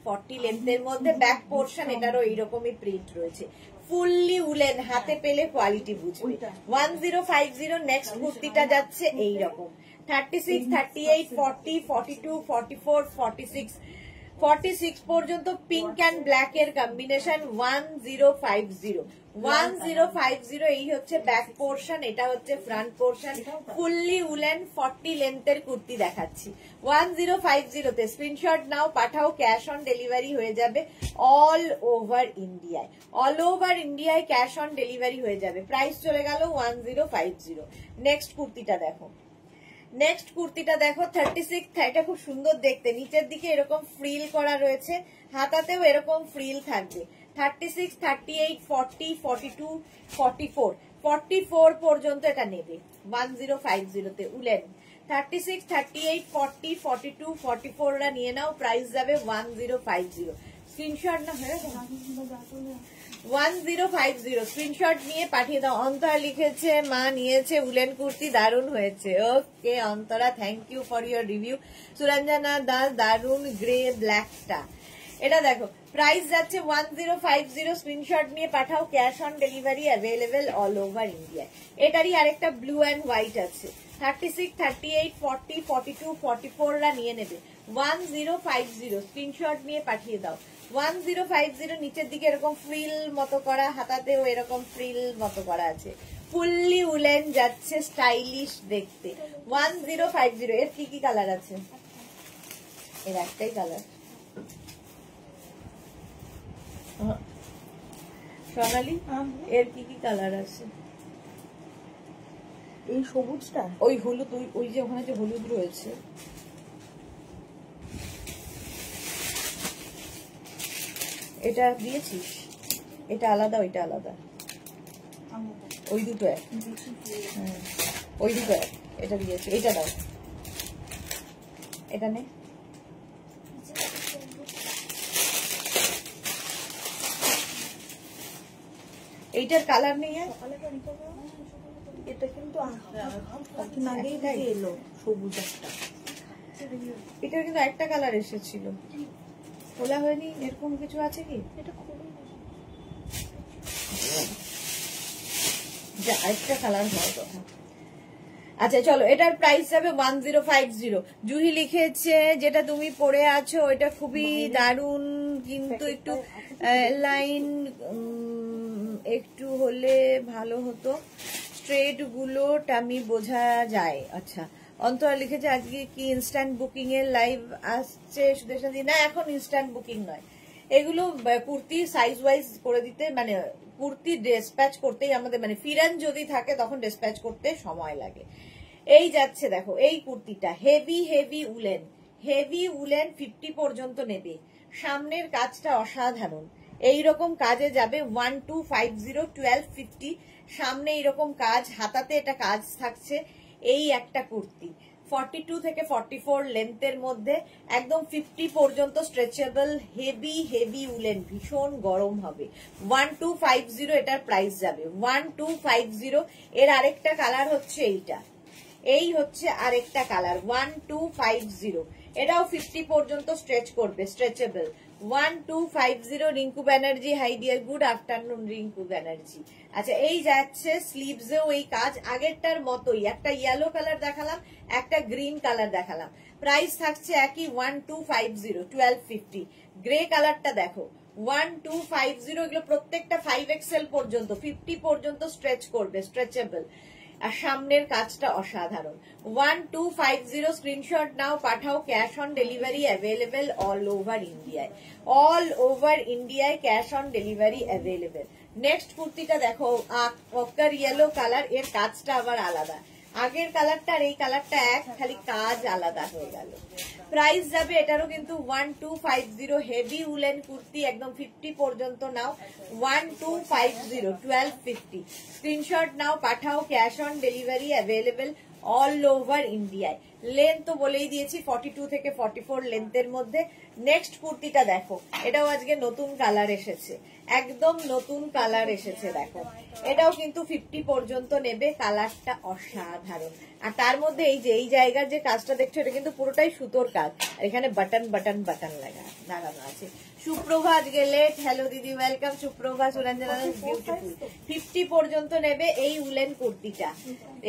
40 লেন্থের মধ্যে, ব্যাক পোর্শন এটারও এইরকমই প্রিন্ট রয়েছে, ফুললি উলেন, হাতে পেলে কোয়ালিটি বুঝবে। 1050। নেক্সট কুর্তিটা যাচ্ছে এইরকম 36, 38, 40, 42, 44, 46 পর্যন্ত পিঙ্ক অ্যান্ড ব্ল্যাক এর কম্বিনেশন 1050। 1050 এই হচ্ছে ব্যাক পোর্শন, এটা হচ্ছে ফ্রন্ট পোর্শন, ফুললি উলেন 40 লেন্থের কুর্তি দেখাচ্ছি 1050 তে। স্ক্রিনশট নাও, পাঠাও, ক্যাশ অন ডেলিভারি হয়ে যাবে অল ওভার ইন্ডিয়ায়। অল ওভার ইন্ডিয়ায় ক্যাশ অন ডেলিভারি হয়ে যাবে। প্রাইস চলে গেল 1050। নেক্সট কুর্তিটা দেখো, নেক্সট কুর্তিটা দেখো 36, এটা খুব সুন্দর দেখতে, নিচের দিকে এরকম ফ্রিল করা রয়েছে, হাতাতেও এরকম ফ্রিল থাকবে। 36, 38, 40, 42, 44, 44 পর্যন্ত এটা নেবে 1050 তে উলেন। 36, 38, 40, 42, 44 রা নিয়ে নাও, প্রাইস যাবে 1050। স্ক্রিনশট না হয়ে 1050 স্ক্রিনশট নিয়ে পাঠিয়ে দাও। অন্তরা লিখেছে মা নিয়েছে উলেন কুর্তি, দারুণ হয়েছে। Okay Antara, thank you for your review. Suranjana Das, দারুণ গ্রে ব্ল্যাকটা। এটা দেখো প্রাইস যাচ্ছে 1050। স্ক্রিনশট নিয়ে পাঠাও, cash on delivery available all over India. এটারই আরেকটা ব্লু অ্যান্ড হোয়াইট আছে। 36, 38, 40, 42, 44 রা নিয়ে নেবে 1050। স্ক্রিনশট নিয়ে পাঠিয়ে দাও 1050। নিচের দিকে এরকম ফ্রিল মতো করা, হাতাতেও এরকম ফ্রিল মতো করা আছে, ফুললি উলেন যাচ্ছে, স্টাইলিশ দেখতে 1050। এর কি কি কালার আছে? এর একটাই কালার সোনালি, এর কি কি কালার আছে? এই সবুজটা, ওই হলুদ, ওই যে ওখানে যে হলুদ রয়েছে, এটা দিয়েছিস, এটা আলাদা ওইটা আলাদা, ওই দুটো এক, ওই দুটো এক, এটা দিয়েছি, এটা দাও, এটা নে। এইটার কালার নেই, এটা কিন্তু আগেই থেকে এলো সবুজ একটা, এটার কিন্তু একটা কালার এসেছিল, খোলা হয়নি, এরকম কিছু আছে কি? এটা খুবই আরেকটা কালার হওয়ার কথা। আচ্ছা চলো, এটার প্রাইস যাবে 1050। জুহি লিখেছে যেটা তুমি পরে আছো ওইটা খুবই দারুণ, কিন্তু একটু লাইন একটু হলে ভালো হতো, স্ট্রেট গুলো টামি বোঝা যায়। আচ্ছা অন্তরা লিখেছে আজকে কি ইনস্ট্যান্ট বুকিং এর লাইভ আসছে সুদেশনা দি? না, এখন ইনস্ট্যান্ট বুকিং নয়, এগুলো কুর্তি সাইজ ওয়াইজ করে দিতে, মানে কুর্তি ডিসপ্যাচ করতেই আমাদের, মানে ফিরান যদি থাকে তখন ডিসপ্যাচ করতে সময় লাগে। এই যাচ্ছে দেখো এই কুর্তিটা, হেভি উলেন, 50 পর্যন্ত নেবে, সামনের কাজটা অসাধারণ, এইরকম কাজে যাবে 1250, 1250, সামনে এইরকম কাজ, হাতাতে এটা কাজ থাকছে। এই একটা কুর্তি 42 থেকে 44 লেন্থের মধ্যে, একদম 50 পর্যন্ত স্ট্রেচেবল, হেভি উলেন, ভীষণ গরম হবে 1250। এটার প্রাইস যাবে 1250। এর আরেকটা কালার হচ্ছে এইটা, এই হচ্ছে আরেকটা কালার 1250, এটাও 50 পর্যন্ত স্ট্রেচ করবে, stretchable 1250। Rinku Banerjee, high deer, good afternoon Rinku Banerjee. আচ্ছা এই যাচ্ছে স্লিভসেও এই কাজ, আগেরটার মতোই, একটা ইয়েলো কালার দেখালাম, একটা গ্রিন কালার দেখালাম, প্রাইস থাকছে একই 1250, 1250। গ্রে কালারটা দেখো 1250, এগুলো প্রত্যেকটা 5XL পর্যন্ত, 50 পর্যন্ত স্ট্রেচ করবে, স্ট্রেচেবল, আর সামনের কাজটা অসাধারণ 1250। স্ক্রিনশট নাও, পাঠাও, cash on delivery available all over ইন্ডিয়ায়, অল ওভার ইন্ডিয়ায় cash on delivery available. Next কুর্তিটা দেখো, অকার ইয়েলো কালার, এর কাজটা আবার আলাদা, আগের কালারটা আর এই কালারটা এক, খালি কাজ আলাদা হয়ে গেল। প্রাইস যাবে এটারও কিন্তু 1250, হেভি উলেন কুর্তি, একদম 50 পর্যন্ত নাও, 1250, 1250। স্ক্রিনশট নাও, পাঠাও, cash on delivery available all over ইন্ডিয়ায়। লেন্থ তো বলেই দিয়েছি 42 থেকে 44 লেন্থের মধ্যে। নেক্সট কুর্তিটা দেখো, এটাও আজকে নতুন কালার এসেছে, একদম নতুন কালার এসেছে দেখো। এটাও কিন্তু 50 পর্যন্ত নেবে, কালারটা অসাধারণ। আর তার মধ্যে এই যে এই জায়গার যে কাজটা দেখছো, এটা কিন্তু পুরোটাই সুতোর কাজ, আর এখানে বাটন বাটন বাটন লাগানো আছে। সুপ্রভা আজকে লেট, হ্যালো দিদি, ওয়েলকাম সুপ্রভা, সুরঞ্জনা, বিউটিফুল। 50 পর্যন্ত নেবে এই উলেন কুর্তিটা,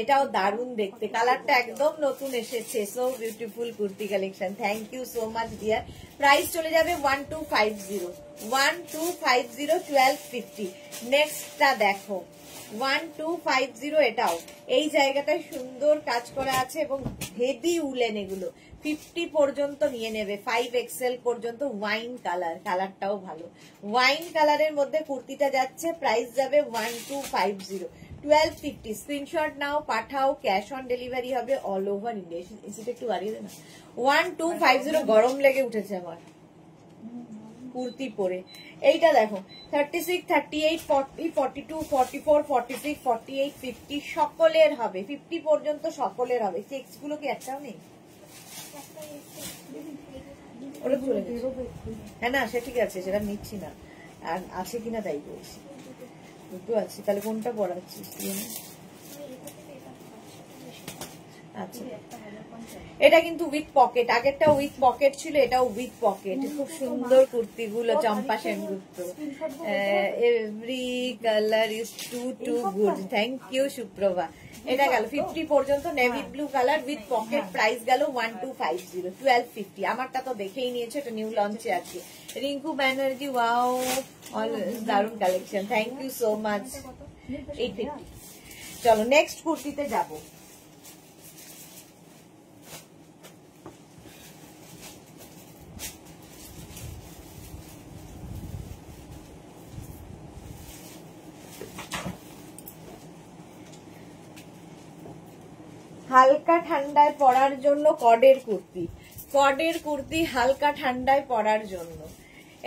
এটাও দারুণ দেখতে, কালারটা একদম নতুন এসেছে। So beautiful kurti collection, thank you so much dear. Price চলে যাবে 1250, 1250, 1250। নেক্সটটা দেখো 1250, এটাও এই জায়গাটায় সুন্দর কাজ করা আছে এবং হেভি উলেন, এগুলো 50 পর্যন্ত নিয়ে নেবে, 5XL পর্যন্ত। ওয়াইন কালার, কালারটাও ভালো, ওয়াইন কালারের মধ্যে কুর্তিটা যাচ্ছে, প্রাইস যাবে 1250, 1250। স্ক্রিনশট নাও, পাঠাও, ক্যাশ অন ডেলিভারি হবে অল ওভার ইন্ডিয়া। এসিটা একটু বাড়িয়ে দে না। 1250, গরম লেগে উঠেছে আমার কুর্তি পরে। এইটা দেখো 36, 38, 40, 42, 44, 46, 48, 50 সকলের হবে, 50 পর্যন্ত সকলের হবে। চেক্স গুলো কি একটাও নেই? ওটা চলে গেছে। হ্যাঁ না, সে ঠিক আছে, সেটা নিচ্ছি না, আর আছে কিনা তাই বলছি। দুটো আছে, তাহলে কোনটা পড়াচ্ছিস? আচ্ছা, এটা কিন্তু উইথ পকেট, আগেরটা উইথ পকেট ছিল, এটাও উইথ পকেট। খুব সুন্দর কুর্তিগুলো, Champa Sengupta. Every colour is too good, thank you Suprabha. এটা গেল 50 পর্যন্ত, navy blue colour with pocket, price গেল 1250, 1250। আমারটা তো দেখেই নিয়েছো, এটা নিউ লঞ্চে আছে। রিঙ্কু ব্যানার্জি, ওয়াও, অলওয়েজ দারুন collection, thank you so much. 850। চলো নেক্সট কুর্তিতে যাবো। হালকা ঠান্ডায় পরার জন্য কডের কুর্তি, কডের কুর্তি হালকা ঠান্ডায় পরার জন্য।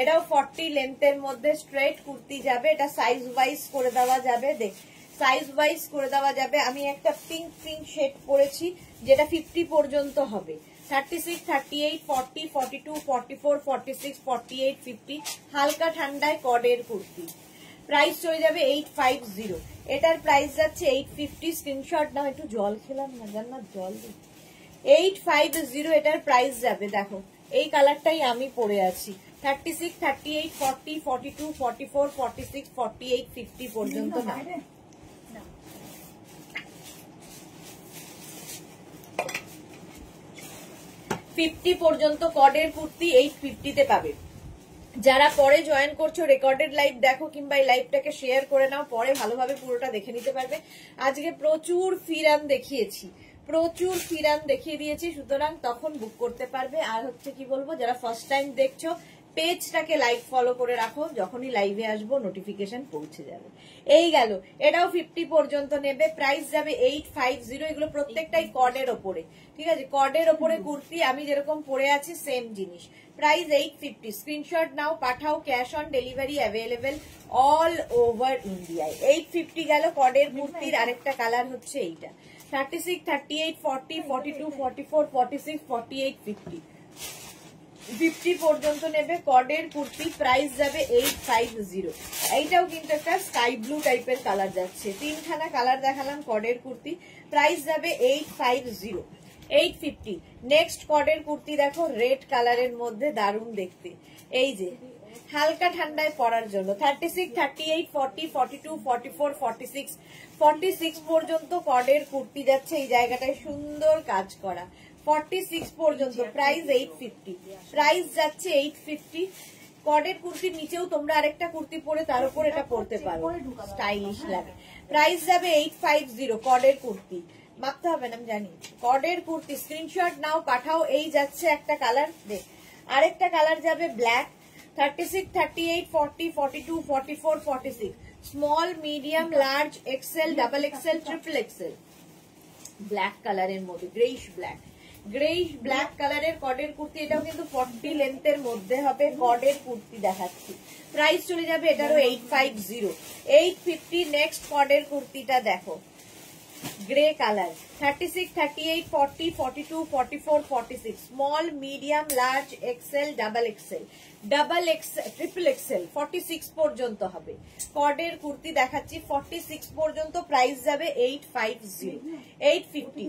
এটাও 40 লেন্থের মধ্যে স্ট্রেট কুর্তি যাবে, এটা সাইজ ওয়াইজ করে দেওয়া যাবে, দেখ সাইজ ওয়াইজ করে দেওয়া যাবে। আমি একটা পিঙ্ক পিঙ্ক শেড পরেছি, যেটা 50 পর্যন্ত হবে। 36, 38, 40, 42, 44, 46, 48, 50 হালকা ঠান্ডায় কডের কুর্তি। প্রাইস চলে যাবে 850, এটার প্রাইস যাচ্ছে 850। স্ক্রিনশট নাও, একটু জল খেলাম না, জান্নাত জল দিই। 850 এটার প্রাইস যাবে। দেখো এই কালারটাই আমি পরে আছি। 36, 38, 40, 42, 44, 46, 48, 50 পর্যন্ত না। ফিফটি পর্যন্ত কডের কুর্তি 850 তে পাবে। যারা পরে জয়েন করছো, রেকর্ডেড লাইভ দেখো কিংবা এই লাইভটাকে শেয়ার করে নাও, পরে ভালোভাবে পুরোটা দেখে নিতে পারবে। আজকে প্রচুর ফিরান দেখিয়েছি, প্রচুর ফিরান দেখিয়ে দিয়েছি, সুতরাং তখন বুক করতে পারবে। আর হচ্ছে কি বলবো, যারা ফার্স্ট টাইম দেখছো, পেজটাকে লাইক ফলো করে রাখো, যখনই লাইভে আসবো নোটিফিকেশন পৌঁছে যাবে। এই গেল, এটাও 50 পর্যন্ত নেবে, প্রাইস যাবে 850। এগুলো প্রত্যেকটাই কডের ওপরে, ঠিক আছে, কডের ওপরে কুর্তি, আমি যেরকম পরে আছি সেম জিনিস। প্রাইস 850। স্ক্রিনশট নাও, পাঠাও, cash on delivery available all over ইন্ডিয়ায়। 850 গেল কডের কুর্তির। আরেকটা কালার হচ্ছে এইটা, 36, 38, 40, 42, 44, 46, 48, 50 50 পর্যন্ত নেবে কডের কুর্তি। প্রাইস যাবে 850। এইটাও কিন্তু একটা স্কাই ব্লু টাইপের কালার যাচ্ছে, তিনখানা কালার দেখালাম কডের কুর্তি। প্রাইস যাবে 850, 850। নেক্সট কডের কুর্তি দেখো, রেড কালারের মধ্যে দারুণ দেখতে। এই যে হালকা ঠান্ডায় পরার জন্য 36, 38, 40, 42, 44, 46, 46 পর্যন্ত কডের কুর্তি যাচ্ছে। এই জায়গাটায় সুন্দর কাজ করা, 46 পর্যন্ত। প্রাইস 850, প্রাইস যাচ্ছে 850। কডের কুর্তির নিচেও তোমরা আরেকটা কুর্তি পরে তার উপর এটা পরতে পারো, স্টাইলিশ লাগে। প্রাইস যাবে 850 কডের কুর্তি। মাপতে হবে না আমি জানি। কডের কুর্তি স্ক্রিনশট নাও, পাঠাও। এই যাচ্ছে একটা কালার, দেখ আরেকটা কালার যাবে black. 36, 38, 40, 42, 44, 46 small, medium, large, XL, double XL, triple XL black কালারের মধ্যে, গ্রেইশ ব্ল্যাক কালারের কডের কুর্তি, এটাও কিন্তু 40 লেন্থের মধ্যে হবে। কডের কুর্তি দেখাচ্ছি, প্রাইস চলে যাবে এটারও 850, 850। নেক্সট কডের কুর্তিটা দেখো, grey colour, 36, 38, 40, 42, 44, 46, small, medium, large, XL, double XL, triple XL, 46 পর্যন্ত হবে। কডের কুর্তি দেখাচ্ছি 46 পর্যন্ত, প্রাইস যাবে 850, 850।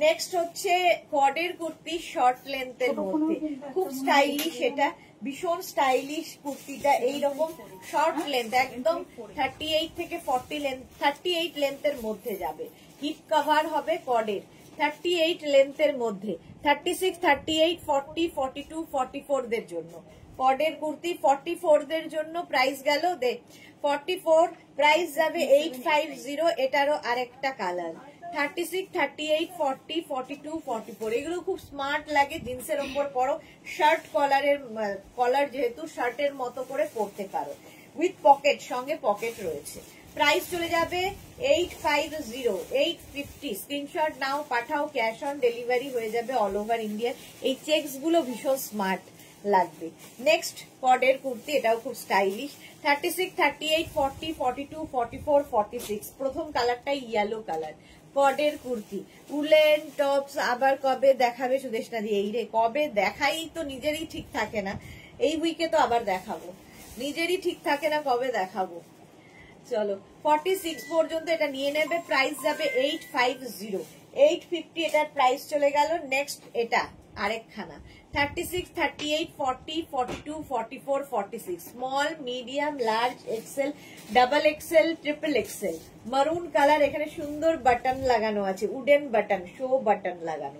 নেক্সট হচ্ছে কডের কুর্তি শর্ট লেন্থের মধ্যে, খুব স্টাইলিশ, এটা ভীষণ স্টাইলিশ কুর্তিটা। এইরকম শর্ট লেন্থ, একদম 38 থেকে 40 লেন্থ, 38 লেন্থের মধ্যে যাবে। হিপ কভার হবে কডের, 38 লেন্থের মধ্যে, 36, 38, 40, 42, 44 দের জন্য। কডের কুর্তি 44 দের জন্য প্রাইস গেল 44, প্রাইস যাবে 850। এটারও আরেকটা কালার, 36, 38, 40, 42, 44, এগুলো খুব স্মার্ট লাগে, জিন্সের ওপর পরো, শার্ট কলার যেহেতু শার্টের মতো করে পরতে পারো, উইথ পকেট, সঙ্গে পকেট রয়েছে। প্রাইস চলে যাবে 850, 850। স্ক্রিনশট নাও, পাঠাও, ক্যাশ অন ডেলিভারি হয়ে যাবে অল ওভার ইন্ডিয়া। এই চেকস গুলো ভীষণ স্মার্ট লাগবে। নেক্সট কডের কুর্তি, এটাও খুব স্টাইলিশ, 36, 38, 40, 42, 44, 46। প্রথম কালারটা ইয়েলো কালার, কডের কুর্তি, উলেন টপস। আবার কবে দেখাবে সুদেশনা দি? এই রে, কবে দেখাই তো নিজেরই ঠিক থাকে না। এই উইকে তো আবার দেখাবো, নিজেরই ঠিক থাকে না কবে দেখাবো। চলো 46 পর্যন্ত এটা নিয়ে নেবে, প্রাইস যাবে 850, 850 এটার প্রাইস চলে গেল। নেক্সট এটা আরেকখানা, 36, 38, 40, 42, 44, 46, small, medium, large, XL, double XL, triple XL, maroon colour. এখানে সুন্দর বাটন লাগানো আছে, উডেন বাটন, শো বাটন লাগানো।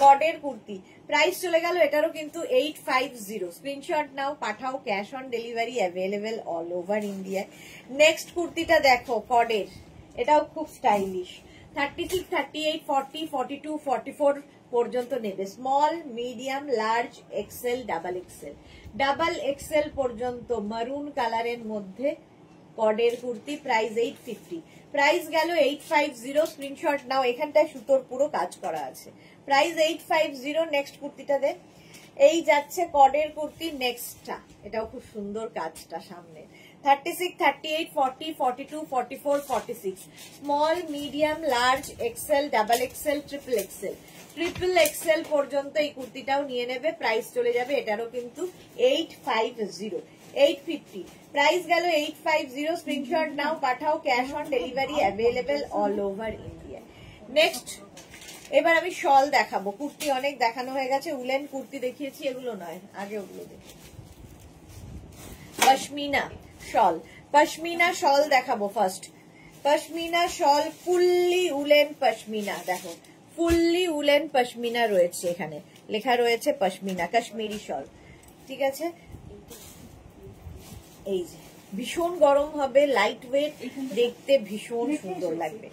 কডের কুর্তি, প্রাইস চলে গেল এটারও কিন্তু 850। স্ক্রিনশট নাও, পাঠাও, cash on delivery available all over India. Next কুর্তিটা দেখো কডের, এটাও খুব স্টাইলিশ, 36, 38, 40, 42, 44 পর্যন্ত নেবে। Small, medium, large, XL, double XL পর্যন্ত মারুন কালারের মধ্যে কডের কুর্তি, প্রাইস 850। প্রাইস গেল 850। স্ক্রিনশট নাও, এখানটায় সুতোর পুরো কাজ করা আছে, প্রাইস 850। নেক্সট কুর্তিটা দে, এই যাচ্ছে কডের কুর্তি। নেক্সটটা, এটাও খুব সুন্দর কাজটা সামনে, 36, 38, 40, 42, 44, 46, small, medium, large, XL, double XL, triple XL পর্যন্ত এই কুর্তিটাও নিয়ে নেবে। প্রাইস চলে যাবে এটারও কিন্তু 850, 850। প্রাইস গেল 850। স্ক্রিনশট নাও, পাঠাও, cash on delivery available all over India. Next এবার আমি শল দেখাবো। কুর্তি অনেক দেখানো হয়ে গেছে, উলেন কুর্তি দেখিয়েছি, এগুলো নয়, আগে ওগুলো দেখি। পশমিনা শল দেখাবো ফার্স্ট। পশমিনা শল, ফুললি উলেন পশমিনা, দেখো ফুললি উলেন পশমিনা রয়েছে, এখানে লেখা রয়েছে পশমিনা, কাশ্মীরি শল, ঠিক আছে। এই যে ভীষণ গরম হবে, লাইট ওয়েট, দেখতে ভীষণ সুন্দর লাগবে।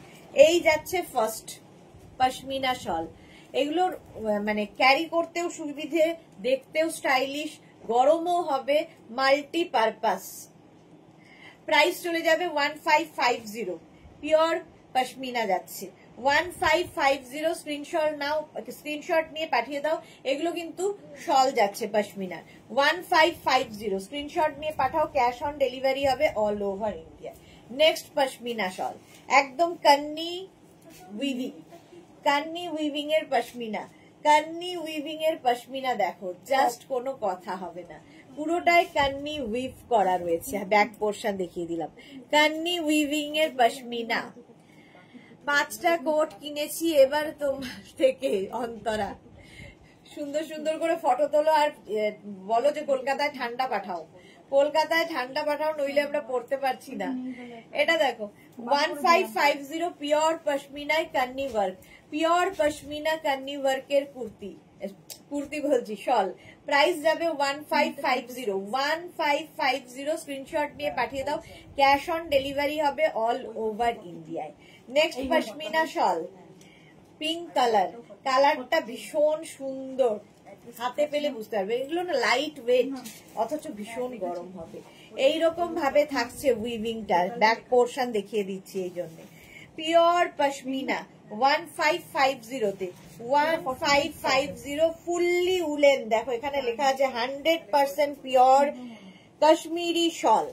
এই যাচ্ছে ফার্স্ট পশমিনা শল, এগুলোর মানে ক্যারি করতেও সুবিধে, দেখতেও স্টাইলিশ, গরমও হবে, মাল্টি পারপাস। প্রাইস চলে যাবে 1550, পিওর পশমিনা যাচ্ছে 1550। স্ক্রিনশট নিয়ে পাঠিয়ে দাও, এগুলো কিন্তু শল যাচ্ছে পশমিনা, 1550। স্ক্রিনশট নিয়ে পাঠাও, ক্যাশ অন ডেলিভারি হবে all over India. Next pashmina shawl, একদম কান্নি উইভিং এর পশমিনা, দেখো জাস্ট কোনো কথা হবে না, পুরোটাই কান্নি উইভ করা রয়েছে। ব্যাক পোর্শন দেখিয়ে দিলাম, কান্নি উইভিং এর পশমিনা। 5টা কোট কিনেছি এবার তোমার থেকে অন্তরা, সুন্দর সুন্দর করে ফটো তোলো আর বলো যে কলকাতায় ঠান্ডা পাঠাও, নইলে আমরা পড়তে পারছি না। এটা দেখো 1550, pure পশমিনায় Kanni work, pure pashmina Kanni ওয়ার্কের কুর্তি বলছি, শল। প্রাইস যাবে 1550, স্ক্রিনশট নিয়ে পাঠিয়ে দাও, ক্যাশ অন ডেলিভারি হবে অল ওভার ইন্ডিয়ায়। নেক্সট পশমিনা শল, পিঙ্ক কালারটা ভীষণ সুন্দর, হাতে পেলে বুঝতে পারবে, এগুলো না লাইট ওয়েট অথচ ভীষণ গরম হবে। এইরকম ভাবে থাকছে উইভিংটা, ব্যাক পোর্শন দেখিয়ে দিচ্ছি এই জন্য। Pure pashmina 1550 1550 fully woollen. দেখো এখানে লেখা আছে 100% পিওর কাশ্মীরি শল।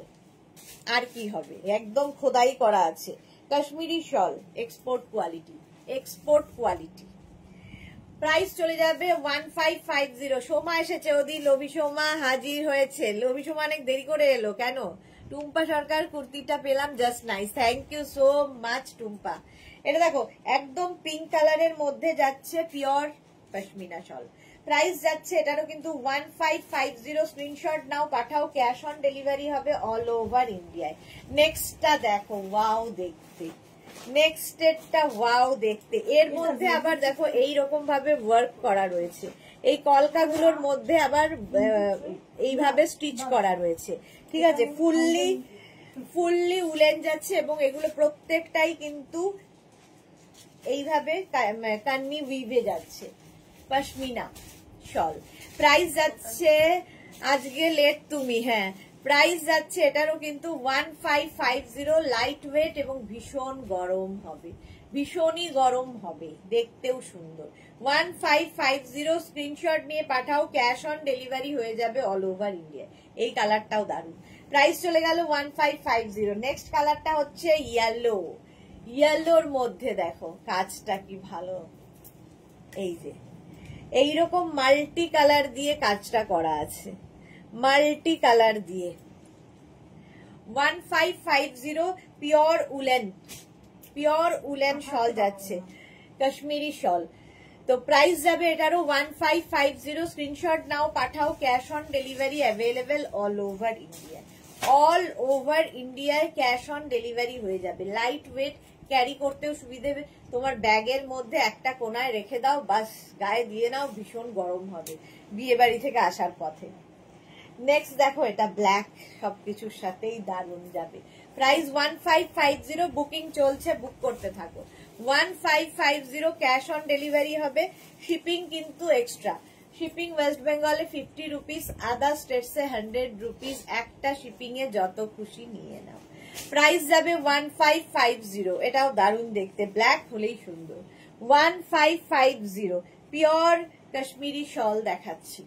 আর কি হবে, একদম খোদাই করা আছে Kashmiri shawl, export quality, export quality. Price চলে যাবে 1550। সোমা এসেছে, ওদি লবি সোমা হাজির হয়েছে। লবি সোমা অনেক দেরি করে এলো কেন? টুম্পা সরকার কুর্তিটা পেলাম, just nice, thank you so much Tumpa. এটা দেখো একদম পিঙ্ক কালারের মধ্যে যাচ্ছে পিওর পশমিনা শল। প্রাইস যাচ্ছে এটারও কিন্তু 1550। স্ক্রিনশট নাও, পাঠাও, ক্যাশ অন ডেলিভারি হবে অল ওভার ইন্ডিয়ায়। নেক্সটটা দেখো, ওয়াও দেখতে, নেক্সট এরটা ওয়াও দেখতে। এর মধ্যে আবার দেখো এইরকম ভাবে ওয়ার্ক করা রয়েছে, এই কলকাগুলোর মধ্যে আবার এইভাবে স্টিচ করা রয়েছে, ঠিক আছে। ফুললি ফুললি উলেন যাচ্ছে এবং এগুলো প্রত্যেকটাই কিন্তু এইভাবে কান্নি উইভে যাচ্ছে, পশমিনা শল। প্রাইস যাচ্ছে, আজকে লেট তুমি, হ্যাঁ প্রাইস যাচ্ছে এটারও কিন্তু 1550। লাইট ওয়েট এবং ভীষণ গরম হবে, ভীষণই গরম হবে, দেখতেও সুন্দর। 1550 স্ক্রিনশট নিয়ে পাঠাও, ক্যাশ অন ডেলিভারি হয়ে যাবে অল ওভার ইন্ডিয়া। এই কালারটাও দারুণ। প্রাইস চলে গেল 1550। নেক্সট কালারটা হচ্ছে ইয়েলো। ইয়েলোর মধ্যে দেখো কাজটা কি ভালো, এই যে এইরকম মাল্টি কালার দিয়ে কাজটা করা আছে, মাল্টি কালার দিয়ে। 1550 পিওর উলেন, পিওর উলেন শল যাচ্ছে, কাশ্মীরি শল। তো প্রাইস যাবে এটারও 1550। স্ক্রিনশট নাও, পাঠাও, cash on delivery available all over India, all over ইন্ডিয়ায় ক্যাশ অন ডেলিভারি হয়ে যাবে। লাইট ওয়েট, ক্যারি করতেও সুবিধে, তোমার ব্যাগের মধ্যে একটা কোনায় রেখে দাও, বাস গায়ে দিয়ে নাও, ভীষণ গরম হবে বিয়ে বাড়ি থেকে আসার পথে। নেক্সট দেখো এটা ব্ল্যাক, সবকিছুর সাথেই দারুণ যাবে। প্রাইস 1550, বুকিং চলছে, বুক করতে থাকো। 1550 ক্যাশ অন ডেলিভারি হবে, শিপিং কিন্তু এক্সট্রা। শিপিং ওয়েস্ট বেঙ্গলে 50 রুপিস, আদার স্টেটসে 100 রুপিস। একটা শিপিং এ যত খুশি নিয়ে নাও। প্রাইস যাবে 1550। এটাও দারুণ দেখতে, ব্ল্যাক হলেই সুন্দর। 1550 পিওর কাশ্মীরি শল দেখাচ্ছি।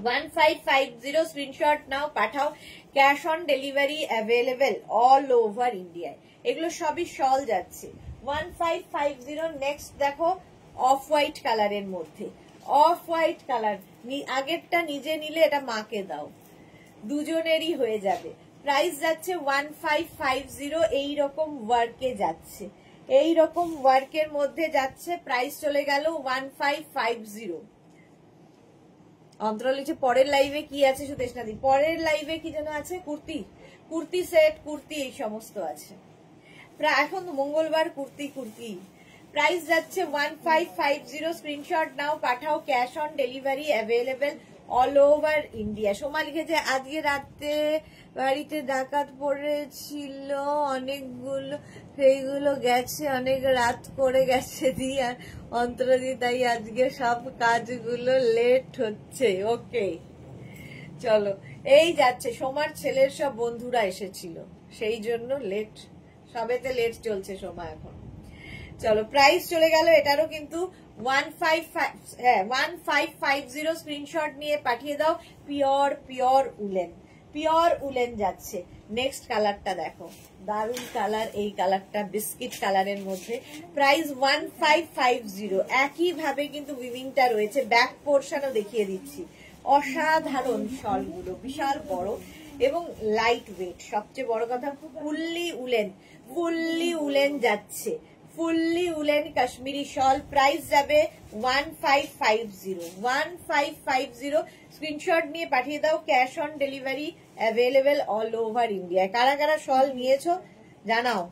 1550 স্ক্রিনশট নাও, পাঠাও, cash on delivery available all over ইন্ডিয়ায়। এগুলো সবই শল যাচ্ছে 1550। নেক্সট দেখো অফ হোয়াইট কালারের মধ্যে, অফ হোয়াইট কালার। আগেরটা নিজে নিলে এটা মাকে দাও, দুজনেরই হয়ে যাবে। প্রাইস যাচ্ছে 1550। এইরকম ওয়ার্কে যাচ্ছে, এইরকম ওয়ার্কের মধ্যে যাচ্ছে। প্রাইস চলে গেল 1550। অন্তরা লিখছে পরের লাইভে কি আছে সুদেশনাদি, পরের লাইভে কি যেন আছে, কুর্তি, কুর্তি সেট, কুর্তি এই সমস্ত আছে। এখন মঙ্গলবার কুর্তি কুর্তি। প্রাইস যাচ্ছে 1550। স্ক্রিনশট নাও, পাঠাও, cash on delivery available all over India. Soma লিখেছে আজকে রাতে বাড়িতে ডাকাত পড়েছিল অনেকগুলো, সেইগুলো গেছে, অনেক রাত করে গেছে দি, আর অন্তরাদি তাই আজকে সব কাজগুলো লেট হচ্ছে। ওকে চলো, এই যাচ্ছে, সোমার ছেলের সব বন্ধুরা এসেছিল সেই জন্য লেট, সবেতে লেট চলছে সোমা এখন। চলো প্রাইস চলে গেল এটারও কিন্তু 1550। স্ক্রিনশট নিয়ে পাঠিয়ে দাও, pure pure woollen, pure woollen যাচ্ছে। নেক্সট কালারটা দেখো, দারুন কালার, এই কালারটা বিস্কিট কালারের মধ্যে। প্রাইস 1550। একই ভাবে কিন্তু উইভিংটা রয়েছে, ব্যাক পোর্শনও দেখিয়ে দিচ্ছি। অসাধারণ শলগুলো, বিশাল বড় এবং লাইট ওয়েট। সবচেয়ে বড় কথা ফুললি উলেন, ফুললি উলেন যাচ্ছে, ফুললি উলেন কাশ্মীরি শল। প্রাইস যাবে 1550। 1550 স্ক্রিনশট নিয়ে পাঠিয়ে দাও, cash on delivery available all over India. কারা কারা শল নিয়েছো জানাও।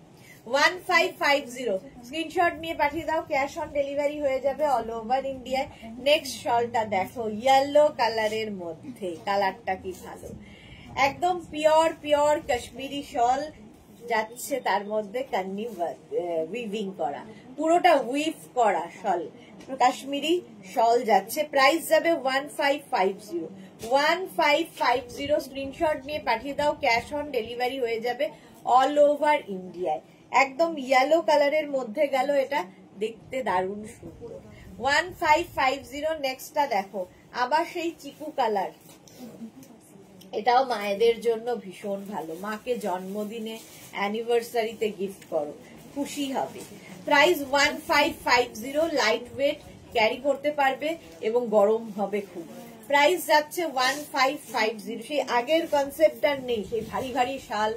1550 স্ক্রিনশট নিয়ে পাঠিয়ে দাও, ক্যাশ অন ডেলিভারি হয়ে যাবে অল ওভার ইন্ডিয়ায়। নেক্সট শলটা দেখো, ইয়েলো কালারের মধ্যে, কালারটা কি ভালো, একদম পিওর পিওর কাশ্মীরি শল যাচ্ছে, তার মধ্যে কান্নি উইভিং করা, পুরোটা উইভ করা শল, কাশ্মীরি শল যাচ্ছে। প্রাইস যাবে 1550। 1550 স্ক্রিনশট নিয়ে পাঠিয়ে দাও, ক্যাশ অন ডেলিভারি হয়ে যাবে অল ওভার ইন্ডিয়ায়। একদম ইয়েলো কালারের মধ্যে গেল, এটা দেখতে দারুণ সুন্দর। 1550। নেক্সটটা দেখো, আবার সেই চিকু কালার, এটাও মায়েদের জন্য ভীষণ ভালো। মাকে জন্মদিনে অ্যানিভার্সারিতে গিফট করো, খুশি হবে। প্রাইস 1550, লাইট ওয়েট, ক্যারি করতে পারবে এবং গরম হবে খুব। প্রাইস যাচ্ছে 1550। সেই আগের কনসেপ্ট আর নেই, সেই ভারী ভারী শাল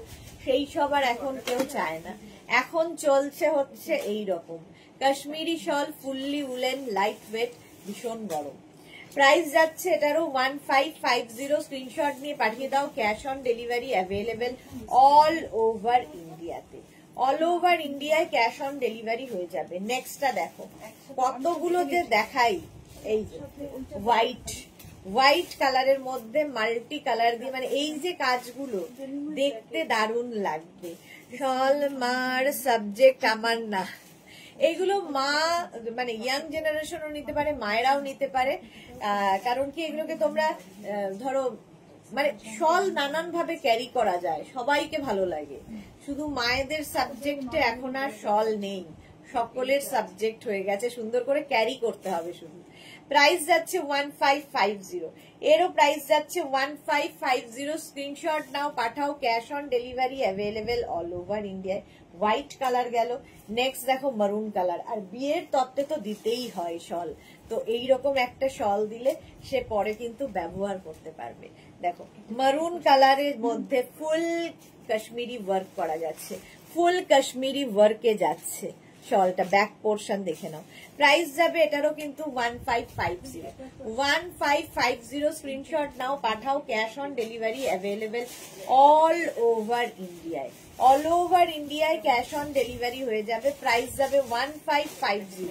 সেই সব আর এখন কেউ চায় না। এখন চলছে হচ্ছে এই রকম কাশ্মীরি শল, ফুললি উলেন, লাইট ওয়েট, ভীষণ গরম। প্রাইস যাচ্ছে এটারও 1550। স্ক্রিনশট নিয়ে পাঠিয়ে দাও, cash on delivery available all over ইন্ডিয়াতে। অল ওভার ইন্ডিয়ায় ক্যাশ অন ডেলিভারি হয়ে যাবে। নেক্সটটা দেখো, কতগুলো যে দেখাই। এই যে হোয়াইট কালারের মধ্যে মাল্টি কালার দিয়ে, মানে এই যে কাজগুলো দেখতে দারুণ লাগবে। শল মার সাবজেক্ট আমার না, এইগুলো মা মানে ইয়াং জেনারেশনও নিতে পারে, মায়েরাও নিতে পারে। কারণ কি এগুলোকে তোমরা ধরো মানে শল নানান ভাবে ক্যারি করা যায়, সবাইকে ভালো লাগে। শুধু মায়েদের সাবজেক্টে এখন আর শল নেই, সকলের সাবজেক্ট হয়ে গেছে, সুন্দর করে ক্যারি করতে হবে শুধু। প্রাইস যাচ্ছে 1550। এরও প্রাইস যাচ্ছে 1550। স্ক্রিনশট নাও, পাঠাও, cash on delivery available all over ইন্ডিয়ায়। হোয়াইট কালার গেল। নেক্সট দেখো মারুন কালার, আর বিয়ের তত্ত্বে তো দিতেই হয় শল, তো এইরকম একটা শল দিলে সে পরে কিন্তু ব্যবহার করতে পারবে। দেখো মারুন কালারের মধ্যে ফুল কাশ্মীরি ওয়ার্ক করা যাচ্ছে, ফুল কাশ্মীরি ওয়ার্কে যাচ্ছে শলটা। ব্যাক পোর্শন দেখে নাও। প্রাইস যাবে এটারও কিন্তু 1550। 1550। স্ক্রিনশট নাও, পাঠাও, cash on delivery available all over ইন্ডিয়ায়। অল ওভার ইন্ডিয়ায় ক্যাশ অন ডেলিভারি হয়ে যাবে। প্রাইস যাবে 1550।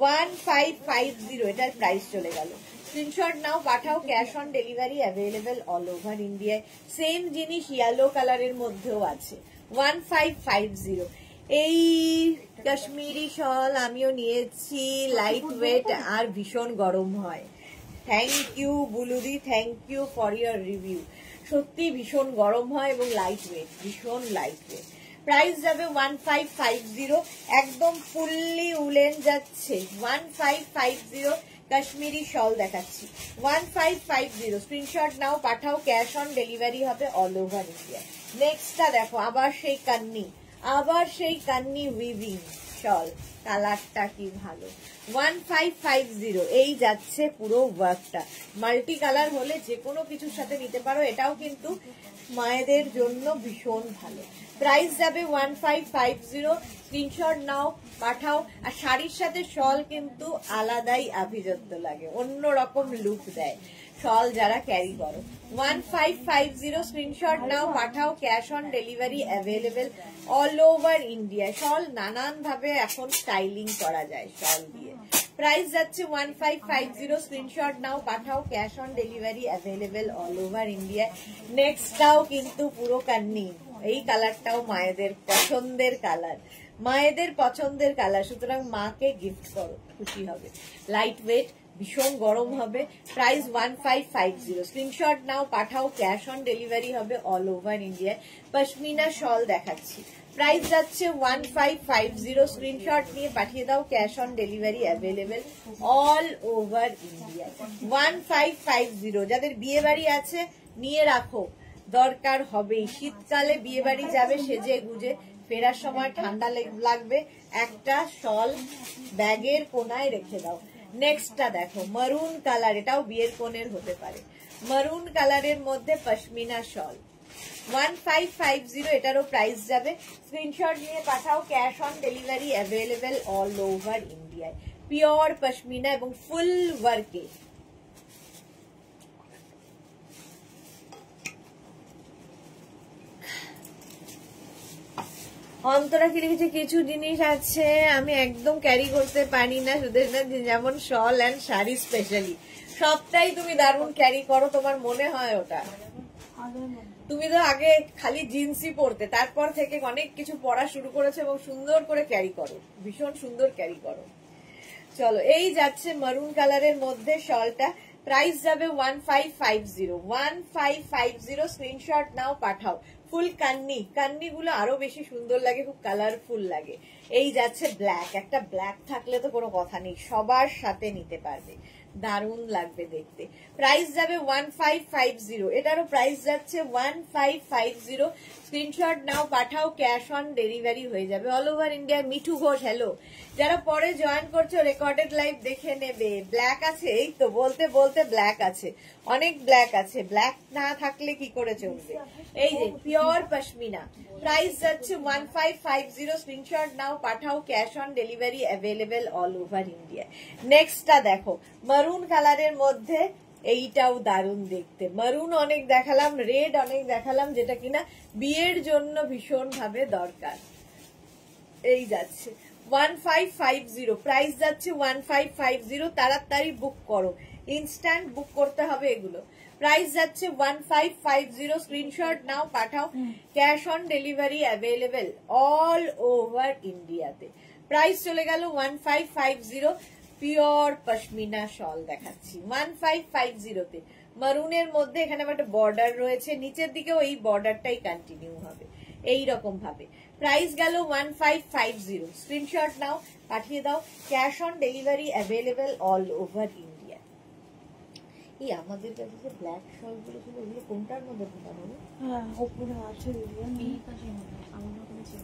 1550 এটার প্রাইস চলে গেল। স্ক্রিনশট নাও, পাঠাও, cash on delivery available all over ইন্ডিয়ায়। সেম জিনিস ইয়েলো কালারের মধ্যেও আছে। 1550। এই কাশ্মীরি শল আমিও নিয়েছি, লাইট ওয়েট আর ভীষণ গরম হয়। থ্যাংক ইউ বুলুদি, thank you for your review. সত্যি ভীষণ গরম হয় এবং লাইট ওয়েট, ভীষণ লাইট ওয়েট। প্রাইস যাবে 1550। একদম ফুললি উলেন যাচ্ছে। 1550 কাশ্মীরি শল দেখাচ্ছি। 1550। স্ক্রিনশট নাও, পাঠাও, ক্যাশ অন ডেলিভারি হবে অল ওভার ইন্ডিয়া। নেক্সটটা দেখো, আবার সেই কান্নি উইভিং শল, কালারটা কি ভালো। 1550। এই যাচ্ছে পুরো ওয়ার্কটা, মাল্টি কালার হলে যে কোনো কিছুর সাথে নিতে পারো। এটাও কিন্তু মায়েদের জন্য ভীষণ ভালো। প্রাইস যাবে 1550। স্ক্রিনশট নাও, পাঠাও। আর শাড়ির সাথে শল কিন্তু আলাদাই আভিজাত্য লাগে, অন্যরকম লুক দেয় শল যারা ক্যারি করো। 1550। স্ক্রিনশট নাও, পাঠাও, cash on delivery available all over India. Shawl নানান ভাবে এখন স্টাইলিং করা যায় শল দিয়ে। প্রাইস যাচ্ছে 1550। স্ক্রিনশট নাও, পাঠাও, cash on delivery available all over India. নেক্সটটাও কিন্তু পুরো কান্নি, এই কালারটাও মায়েদের পছন্দের কালার, মায়েদের পছন্দের কালার, সুতরাং মাকে গিফট করো, খুশি হবে। লাইট ওয়েট, ভীষণ গরম হবে। প্রাইস 1550। স্ক্রিনশট নাও, পাঠাও, ক্যাশ অন ডেলিভারি হবে অল ওভার ইন্ডিয়ায়। পশমিনা শল দেখাচ্ছি। প্রাইস যাচ্ছে 1550। স্ক্রিনশট নিয়ে পাঠিয়ে দাও, cash on delivery available all over ইন্ডিয়ায়। 1550। যাদের বিয়ে বাড়ি আছে নিয়ে রাখো, দরকার হবেই। শীতকালে বিয়ে বাড়ি যাবে সেজে গুজে, ফেরার সময় ঠান্ডা লাগবে, একটা শল ব্যাগের কোনায় রেখে দাও। নেক্সটটা দেখো মারুন কালার, এটাও বিয়ের কোণের হতে পারে। মারুন কালারের মধ্যে পশমিনা শল। 1550। এটারও প্রাইস যাবে। স্ক্রিনশট নিয়ে পাঠাও, cash on delivery available all over ইন্ডিয়ায়। পিওর পশমিনা এবং ফুল ওয়ার্কে। অন্তরা কি লিখেছে, কিছু জিনিস আছে আমি একদম ক্যারি করতে পারি না, যেমন শল এন্ড শাড়ি স্পেশালি। সবটাই তুমি দারুণ ক্যারি করো, তোমার মনে হয় ওটা। তুমি তো আগে খালি জিন্সই পরতে, তারপর থেকে অনেক কিছু পরা শুরু করেছো এবং সুন্দর করে ক্যারি করো, ভীষণ সুন্দর ক্যারি করো। চলো, এই যাচ্ছে মারুন কালারের মধ্যে শলটা। প্রাইস যাবে 1550 1550 স্ক্রিনশট নাও পাঠাও ফুল কান্নি কান্নি গুলো আরো বেশি সুন্দর লাগে খুব কালারফুল লাগে এই যাচ্ছে ব্ল্যাক একটা ব্ল্যাক থাকলে তো কোনো কথা নেই সবার সাথে নিতে পারবে দারুণ লাগবে দেখতে প্রাইস যাবে 1550 এটারও প্রাইস যাচ্ছে 1550 স্ক্রিনশট নাও পাঠাও ক্যাশ অন ডেলিভারি হয়ে যাবে all over India Mithu Ghosh hello যারা পরে জয়েন করছো রেকর্ডেড লাইভ দেখে নেবে ব্ল্যাক আছে এই তো বলতে বলতে ব্ল্যাক আছে অনেক ব্ল্যাক আছে ব্ল্যাক না থাকলে কি করে চলবে এই যে পিওর পশমিনা প্রাইস যাচ্ছে 1550 স্ক্রিনশট নাও পাঠাও cash on delivery available all over India নেক্সটটা দেখো মারুন কালারের মধ্যে এইটাও দারুণ দেখতে মারুন অনেক দেখালাম রেড অনেক দেখালাম যেটা কিনা বিয়ের জন্য ভীষণ ভাবে দরকার এই যাচ্ছে 1550 প্রাইস যাচ্ছে 1550 তাড়াতাড়ি বুক করো ইনস্ট্যান্ট বুক করতে হবে এগুলো প্রাইস যাচ্ছে 1550 স্ক্রিনশট নাও পাঠাও cash on delivery available all over ইন্ডিয়াতে প্রাইস চলে গেল 1550 পিওর পশমিনা শল দেখাচ্ছি 1550 তে মারুনের মধ্যে এখানে একটা বর্ডার রয়েছে নিচের দিকেও এই বর্ডারটাই কন্টিনিউ হবে এই রকম ভাবে প্রাইস গেল 1550 স্ক্রিনশট নাও পাঠিয়ে দাও cash on delivery available all over India এই আমাদের কাছে যে ব্ল্যাক শল গুলো ছিল ওগুলো কোনটার মধ্যে ঢোকানো হ্যাঁ ওপরে আছে এই পাশে আমার মনে ছিল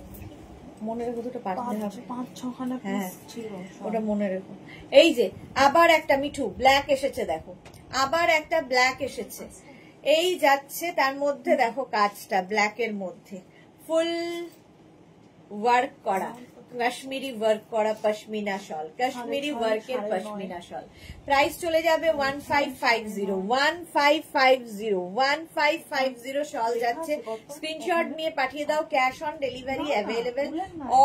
মনে রেখো দুটো পাঠাতে হবে 5-6খানা হ্যাঁ পিস ছিল ওটা মনে রেখো এই যে আবার একটা মিঠু ব্ল্যাক এসেছে দেখো আবার একটা ব্ল্যাক এসেছে এই যাচ্ছে তার মধ্যে দেখো কাজটা ব্ল্যাক এর মধ্যে ফুল ওয়ার্ক করা কাশ্মীরি ওয়ার্ক করা পশমিনা শল কাশ্মীরি ওয়ার্কের পশমিনা শল প্রাইস চলে যাবে 1550 1550 শল যাচ্ছে স্ক্রিনশট নিয়ে পাঠিয়ে দাও cash on delivery available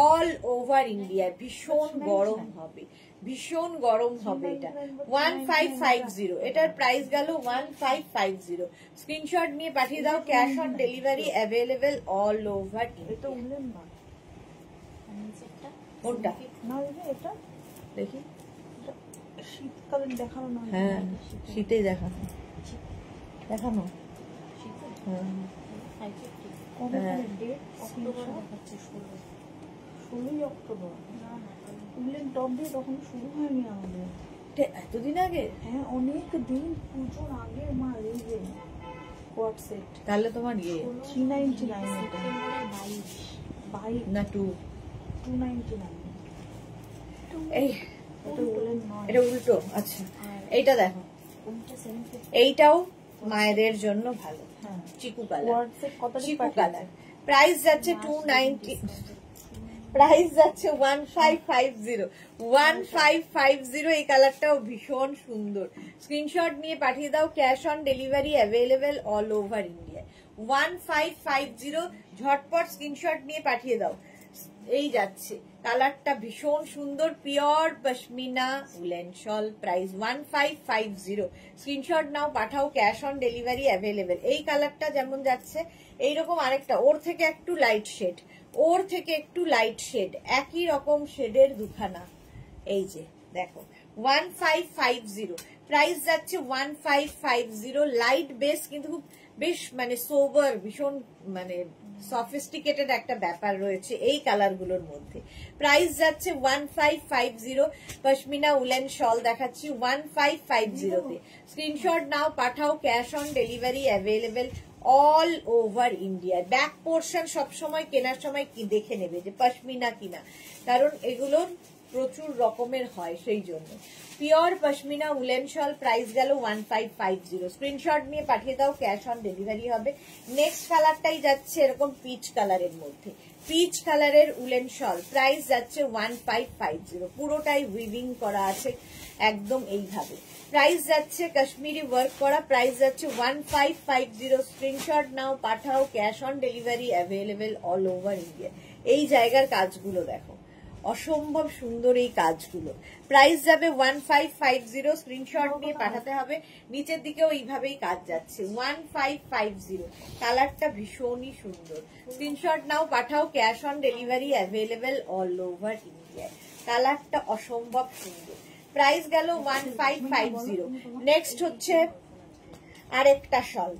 all over India ভীষণ গরম হবে ভীষণ গরম হবে এটা 1550 এটার প্রাইস গেল 1550 স্ক্রিনশট নিয়ে পাঠিয়ে দাও cash on delivery available all over এটা উলেন না কোনটা না এটা দেখি শীতকালে দেখানো না হ্যাঁ শীতেই দেখানো দেখানো কবে ডেট অক্টোবর দেখাচ্ছে 16ই অক্টোবর উলেন টপ দিয়ে তখন শুরু হয়নি আমাদের এতদিন আগে হ্যাঁ অনেক দিন পুজোর আগে মা এই যে কোয়াট সেট তাহলে তোমার ইয়ে 399 এটা 22 না 299 এই এটা উলেন নয় এটা উল্টো আচ্ছা এইটা দেখো এইটাও মায়েদের জন্য ভালো হ্যাঁ চিকু কালার কোয়াট সেট কত চিকু কালার প্রাইস যাচ্ছে 290 প্রাইস যাচ্ছে 1550 1550 এই কালারটাও ভীষণ সুন্দর স্ক্রিনশট নিয়ে পাঠিয়ে দাও cash on delivery available all over India 1550 ঝটপট স্ক্রিনশট নিয়ে পাঠিয়ে দাও এই যাচ্ছে কালারটা ভীষণ সুন্দর pure pashmina woollen shawl price 1550 screenshot নাও পাঠাও ক্যাশ অন ডেলিভারি অ্যাভেলেবেল এই কালারটা যেমন যাচ্ছে এইরকম আরেকটা ওর থেকে একটু লাইট শেড ওর থেকে একটু লাইট শেড একই রকম শেডের দুখানা এই যে দেখো 1550 প্রাইস যাচ্ছে 1550 লাইট বেস কিন্তু খুব বেশ মানে সোবার ভীষণ মানে সফিস্টিকেটেড একটা ব্যাপার রয়েছে এই কালার গুলোর মধ্যে প্রাইস যাচ্ছে 1550 পশমিনা উলেন শল দেখাচ্ছি 1550 তে স্ক্রিনশট নাও পাঠাও cash on delivery available all over India back portion সবসময় কেনার সময় কি দেখে নেবে যে পশমিনা কিনা কারণ এগুলোর প্রচুর রকমের হয় সেই জন্য pure pashmina woollen shawl price গেল 1550 স্ক্রিনশট নিয়ে পাঠিয়ে দাও ক্যাশ অন ডেলিভারি হবে নেক্সট কালারটাই যাচ্ছে এরকম পিচ কালারের মধ্যে পিচ কালারের উলেন শল প্রাইস যাচ্ছে 1550 পুরোটাই উইভিং করা আছে একদম এইভাবে প্রাইস যাচ্ছে কাশ্মীরি ওয়ার্ক করা প্রাইস যাচ্ছে 1550 স্ক্রিনশট নাও পাঠাও cash on delivery available all over India এই জায়গার কাজগুলো দেখো অসম্ভব সুন্দর এই কাজগুলো প্রাইস যাবে 1550 স্ক্রিনশট নিয়ে পাঠাতে হবে নিচের দিকেও এইভাবেই কাজ যাচ্ছে 1550 কালারটা ভীষণই সুন্দর স্ক্রিনশট নাও পাঠাও cash on delivery available all over India কালারটা অসম্ভব সুন্দর প্রাইস গেল 1550। নেক্সট হচ্ছে আরেকটা শল,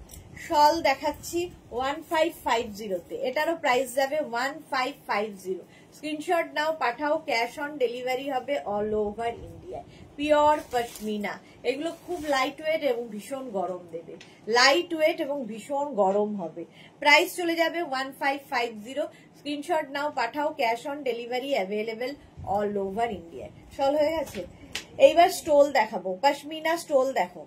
শল দেখাচ্ছি 1550 তে, এটারও প্রাইস যাবে 1550। স্ক্রিনশট নাও, পাঠাও, ক্যাশ অন ডেলিভারি হবে all over India. Pure pashmina, এগুলো খুব লাইট ওয়েট এবং ভীষণ গরম দেবে, লাইট ওয়েট এবং ভীষণ গরম হবে। প্রাইস চলে যাবে 1550। স্ক্রিনশট নাও, পাঠাও, cash on delivery available all over India. Shawl হয়ে গেছে। এইবার স্টোল দেখাবো, পশমিনা স্টোল দেখো,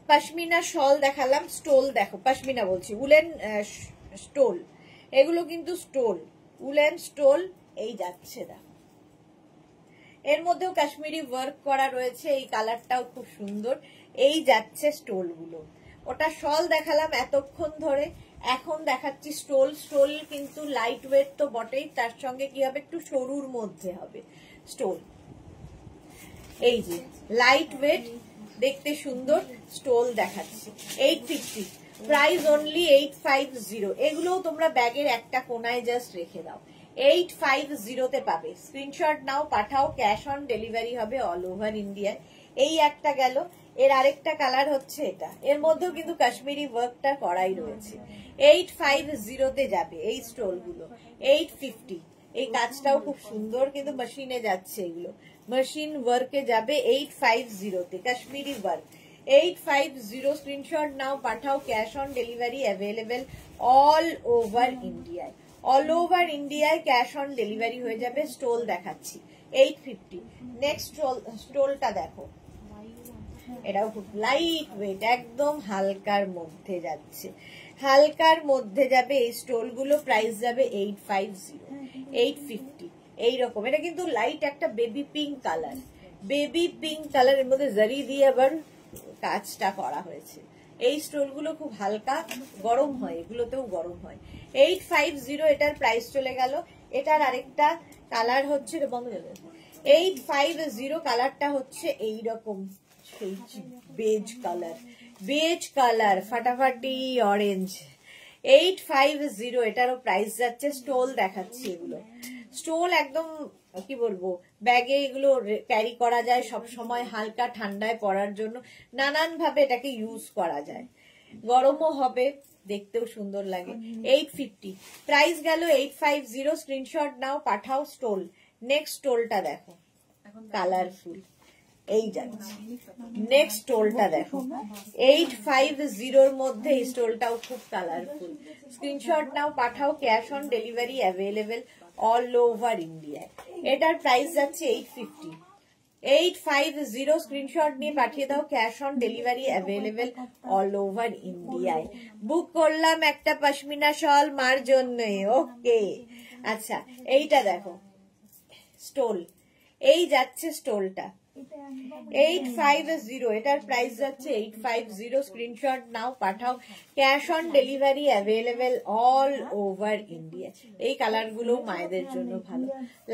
পশমিনা শল দেখালাম, স্টোল দেখো, পশমিনা বলছি, উলেন স্টোল, এগুলো কিন্তু স্টোল, উলেন স্টোল। এই যাচ্ছে দেখো, এর মধ্যেও কাশ্মীরি ওয়ার্ক করা রয়েছে, এই কালারটাও খুব সুন্দর। এই যাচ্ছে স্টোল গুলো, ওটা শল দেখালাম এতক্ষণ ধরে, এখন দেখাচ্ছি স্টোল। স্টোল কিন্তু লাইট ওয়েট তো বটেই, তার সঙ্গে কি হবে, একটু সরুর মধ্যে হবে স্টোল। এই যে লাইট ওয়েট, দেখতে সুন্দর, স্টোল দেখাচ্ছে 850। Price only 850। এগুলোও তোমরা ব্যাগের একটা কোনায় জাস্ট রেখে দাও, 850 তে পাবে। স্ক্রিনশট নাও, পাঠাও, ক্যাশ অন ডেলিভারি হবে অল ওভার ইন্ডিয়ায়। এই একটা গেল, এর আরেকটা কালার হচ্ছে এটা, এর মধ্যেও কিন্তু কাশ্মীরি ওয়ার্কটা করাই রয়েছে। 850 তে যাবে এই স্টোল গুলো, 850। এই কাজটাও খুব সুন্দর, কিন্তু মেশিনে যাচ্ছে, এগুলো মেশিন ওয়ার্কে যাবে 850 তে, কাশ্মীরি ওয়ার্ক 850। স্ক্রিনশট নাও, পাঠাও, cash on delivery available all over ইন্ডিয়ায়, অল ওভার ইন্ডিয়ায় ক্যাশ অন ডেলিভারি হয়ে যাবে। স্টোল দেখাচ্ছি 850। নেক্সট স্টোলটা দেখো, এটাও খুব লাইট ওয়েট, একদম হালকার মধ্যে যাচ্ছে, হালকার মধ্যে যাবে এই স্টোল গুলো। প্রাইস যাবে 850, 850 এইরকম। এটা কিন্তু লাইট একটা baby pink colour, baby pink কালারের মধ্যে জারি দিয়ে আবার কাজটা করা হয়েছে। এই স্টোল গুলো খুব হালকা, গরম হয়, এগুলোতেও গরম হয়। 850 এটার প্রাইস চলে গেল। এটার আরেকটা কালার হচ্ছে 850, কালারটা হচ্ছে এইরকম, সেই বেজ কালার, বেজ কালার, ফাটাফাটি অরেঞ্জ। 850 এটারও প্রাইস যাচ্ছে। স্টোল দেখাচ্ছি, এগুলো স্টোল একদম কি বলবো, ব্যাগে এগুলো ক্যারি করা যায় সব সময়, হালকা ঠান্ডায় পরার জন্য নানান ভাবে এটাকে ইউজ করা যায়, গরমও হবে, দেখতেও সুন্দর লাগে। 850 প্রাইস গেল 850। স্ক্রিনশট নাও, পাঠাও, স্টোল। নেক্সট স্টোলটা দেখো, কালারফুল, এই যাচ্ছে। নেক্সট স্টোলটা দেখো, 850 মধ্যে এই স্টোলটাও খুব কালারফুল। স্ক্রিনশট নাও, পাঠাও, cash on delivery available all over India. এটার প্রাইস যাচ্ছে 850, 850। স্ক্রিনশট নিয়ে পাঠিয়ে দাও, cash on delivery available all over ইন্ডিয়ায়। বুক করলাম একটা পশমিনা শল মার জন্য, ওকে। আচ্ছা, এইটা দেখো স্টোল, এই যাচ্ছে স্টোলটা 850, এটার প্রাইস যাচ্ছে 850। স্ক্রিনশট নাও, পাঠাও, cash on delivery available all over India. এই কালার গুলো মায়েদের জন্য ভালো,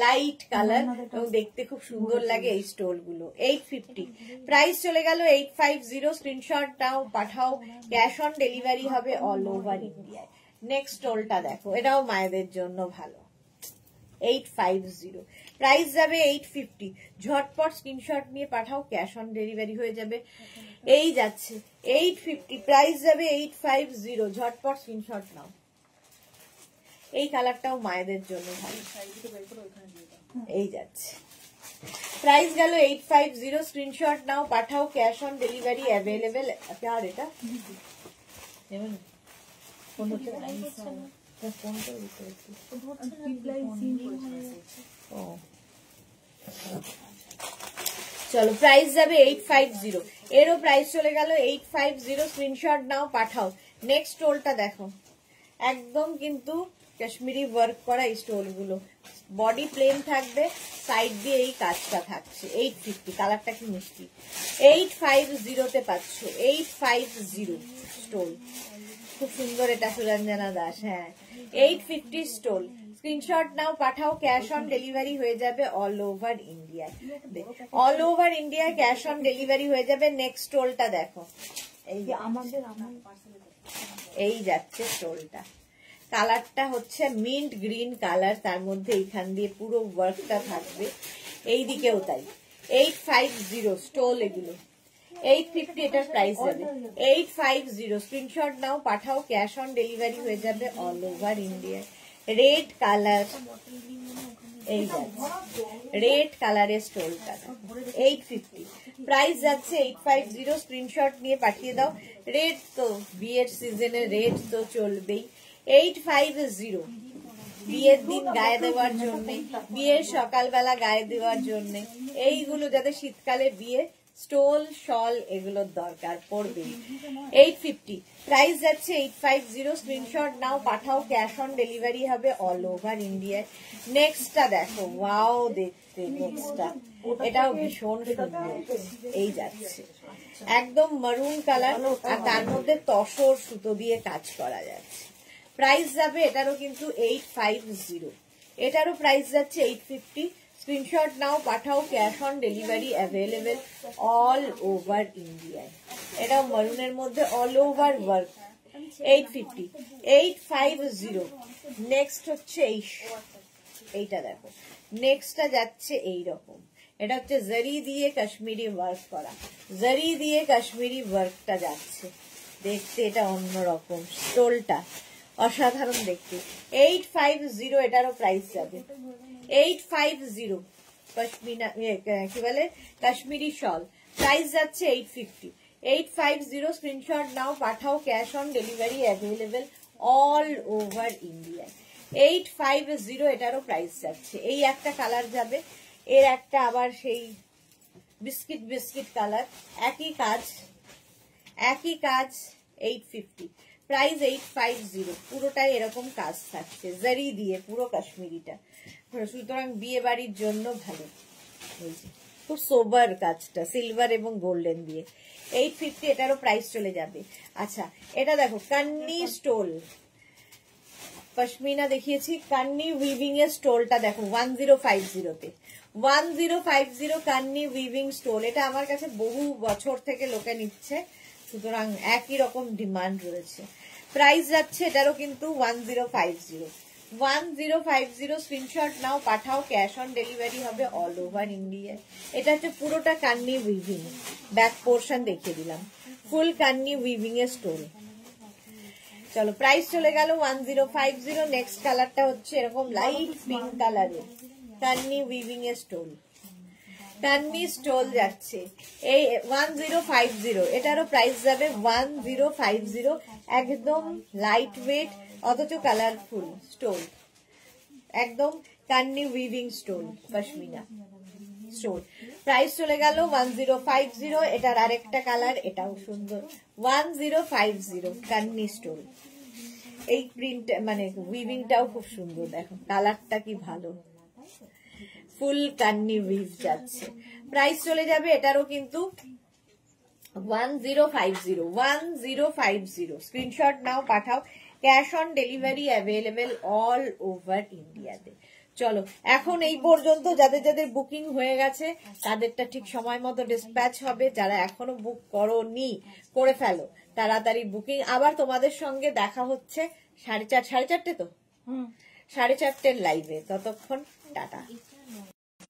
লাইট কালার এবং দেখতে খুব সুন্দর লাগে এই স্টোল গুলো। 850 প্রাইস চলে গেল 850। স্ক্রিনশট নাও, পাঠাও, ক্যাশ অন ডেলিভারি হবে অল ওভার ইন্ডিয়ায়। নেক্সট স্টোলটা দেখো, এটাও মায়েদের জন্য ভালো, 850 প্রাইস যাবে 850। ঝটপট স্ক্রিনশট নিয়ে পাঠাও, ক্যাশ অন ডেলিভারি হয়ে যাবে। এই যাচ্ছে 850, প্রাইস যাবে 850। ঝটপট স্ক্রিনশট নাও। এই কালারটাও মায়েদের জন্য ভালো, এই যাচ্ছে। প্রাইস গেল 850। স্ক্রিনশট নাও, পাঠাও, ক্যাশ অন ডেলিভারি অ্যাভেলেবেল। আর এটা কোন হচ্ছে চলো, প্রাইস যাবে 850। এরও প্রাইস চলে গেল 850। স্ক্রিনশট নাও, পাঠাও। নেক্সট স্টোলটা দেখো, একদম কিন্তু কাশ্মীরি ওয়ার্ক করা এই স্টোল গুলো, বডি প্লেন থাকবে, সাইড দিয়ে এই কাজটা থাকছে। 850, কালারটা কি মিষ্টি। 850 তে পাচ্ছ, 850 স্টোল, খুব সুন্দর। এটা সুরঞ্জনা দাস, হ্যাঁ 850 স্টোল। স্ক্রিনশট নাও, পাঠাও, ক্যাশ অন ডেলিভারি হয়ে যাবে all over India, all over India cash on delivery হয়ে যাবে। নেক্সট স্টোলটা দেখো, এই যাচ্ছে স্টোলটা, কালারটা হচ্ছে মিন্ট গ্রিন কালার, তার মধ্যে এইখান দিয়ে পুরো ওয়ার্কটা থাকবে। এই দিকেও তাই। 850 স্টোল এগুলো। 850 এটার প্রাইস যাবে। 850 স্ক্রিনশট নাও, পাঠাও, ক্যাশ অন ডেলিভারি হয়ে যাবে all over India. Red colour, এই যাচ্ছে রেড কালারের স্টোলটা 850, প্রাইস যাচ্ছে 850। স্ক্রিনশট নিয়ে পাঠিয়ে দাও। রেড তো বিয়ের সিজনে রেড তো চলবেই। 850 বিয়ের দিন গায়ে দেওয়ার জন্য, বিয়ের সকালবেলা গায়ে দেওয়ার জন্য, এইগুলো যাতে শীতকালে বিয়ে স্টোল শল এগুলোর দরকার পড়বে। 850 প্রাইস যাচ্ছে 850। স্ক্রিনশট নাও, পাঠাও, ক্যাশ অন ডেলিভারি হবে অল ওভার ইন্ডিয়ায়। নেক্সটটা দেখো, ওয়াও দেখতে নেক্সটটা, এটাও ভীষণ সুন্দর। এই যাচ্ছে একদম মারুন কালার, আর তার মধ্যে তসর সুতো দিয়ে কাজ করা যাচ্ছে। প্রাইস যাবে এটারও কিন্তু 850, এটারও প্রাইস যাচ্ছে 850। স্ক্রিনশট নাও, পাঠাও, cash on delivery available all over ইন্ডিয়ায়। এটাও মারুনের মধ্যে অল ওভার ওয়ার্ক। 850, 850। নেক্সট হচ্ছে এইটা দেখো, নেক্সটটা যাচ্ছে এইরকম। এটা হচ্ছে জারি দিয়ে কাশ্মীরি ওয়ার্ক করা, জারি দিয়ে কাশ্মীরি ওয়ার্কটা যাচ্ছে দেখতে, এটা অন্যরকম। স্টোলটা অসাধারণ দেখতে। 850 এটারও প্রাইস যাবে। 850 পশমিনা কি বলে কাশ্মীরি শল, প্রাইস যাচ্ছে 850। 850 স্ক্রিনশট নাও, পাঠাও, cash on delivery available all over India. 850 এটারও প্রাইস যাচ্ছে। এই একটা কালার যাবে, এর একটা আবার সেই বিস্কিট বিস্কিট কালার, একই কাজ 850, প্রাইস 850। পুরোটাই এরকম কাজ থাকছে জারি দিয়ে, পুরো কাশ্মীরিটা, সুতরাং বিয়ে বাড়ির জন্য ভালো। খুব সোবার কাজটা, সিলভার এবং গোল্ডেন দিয়ে। 850 এটারও প্রাইস চলে যাবে। আচ্ছা এটা দেখো, কান্নি স্টোল, পশমিনা দেখিয়েছি, কান্নি উইভিং এর স্টোলটা দেখো 1050-তে। 1050 কান্নি উইভিং স্টোল, এটা আমার কাছে বহু বছর থেকে লোকে নিচ্ছে, সুতরাং একই রকম ডিমান্ড রয়েছে। প্রাইস যাচ্ছে এটারও কিন্তু 1050। 1050 স্ক্রিনশট নাও, পাঠাও, ক্যাশ অন ডেলিভারি হবে অল ওভার ইন্ডিয়া। এটা হচ্ছে পুরোটা কান্নি উইভিং, ব্যাক পোর্শন দেখিয়ে দিলাম, ফুল কান্নি উইভিং এর স্টোল। চলো প্রাইস চলে গেল 1050। নেক্সট কালারটা হচ্ছে এরকম লাইট পিঙ্ক কালারের কান্নি উইভিং এর স্টোল, কান্নি স্টোল যাচ্ছে এই 1050। এটারও প্রাইস যাবে 1050। একদম লাইট ওয়েট অথচ কালারফুল স্টোল, একদম kani weaving stole pashmina stole. Price চলে গেল 1050। এটার আরেকটা কালার, এটাও সুন্দর, 1050 কান্নি স্টোল। এই প্রিন্ট মানে উইভিংটাও খুব সুন্দর, দেখো কালারটা কি ভালো, ফুল কান্নি উইভ যাচ্ছে। প্রাইস চলে যাবে এটারও কিন্তু 1050। স্ক্রিনশট নাও, পাঠাও, cash on delivery available all over ইন্ডিয়াতে। চলো এখন এই পর্যন্ত, যাদের যাদের বুকিং হয়ে গেছে তাদেরটা ঠিক সময় মতো ডিসপ্যাচ হবে। যারা এখনো বুক করোনি করে ফেলো তাড়াতাড়ি বুকিং। আবার তোমাদের সঙ্গে দেখা হচ্ছে 4:30 তো 4:30 লাইভে। ততক্ষণ টাটা।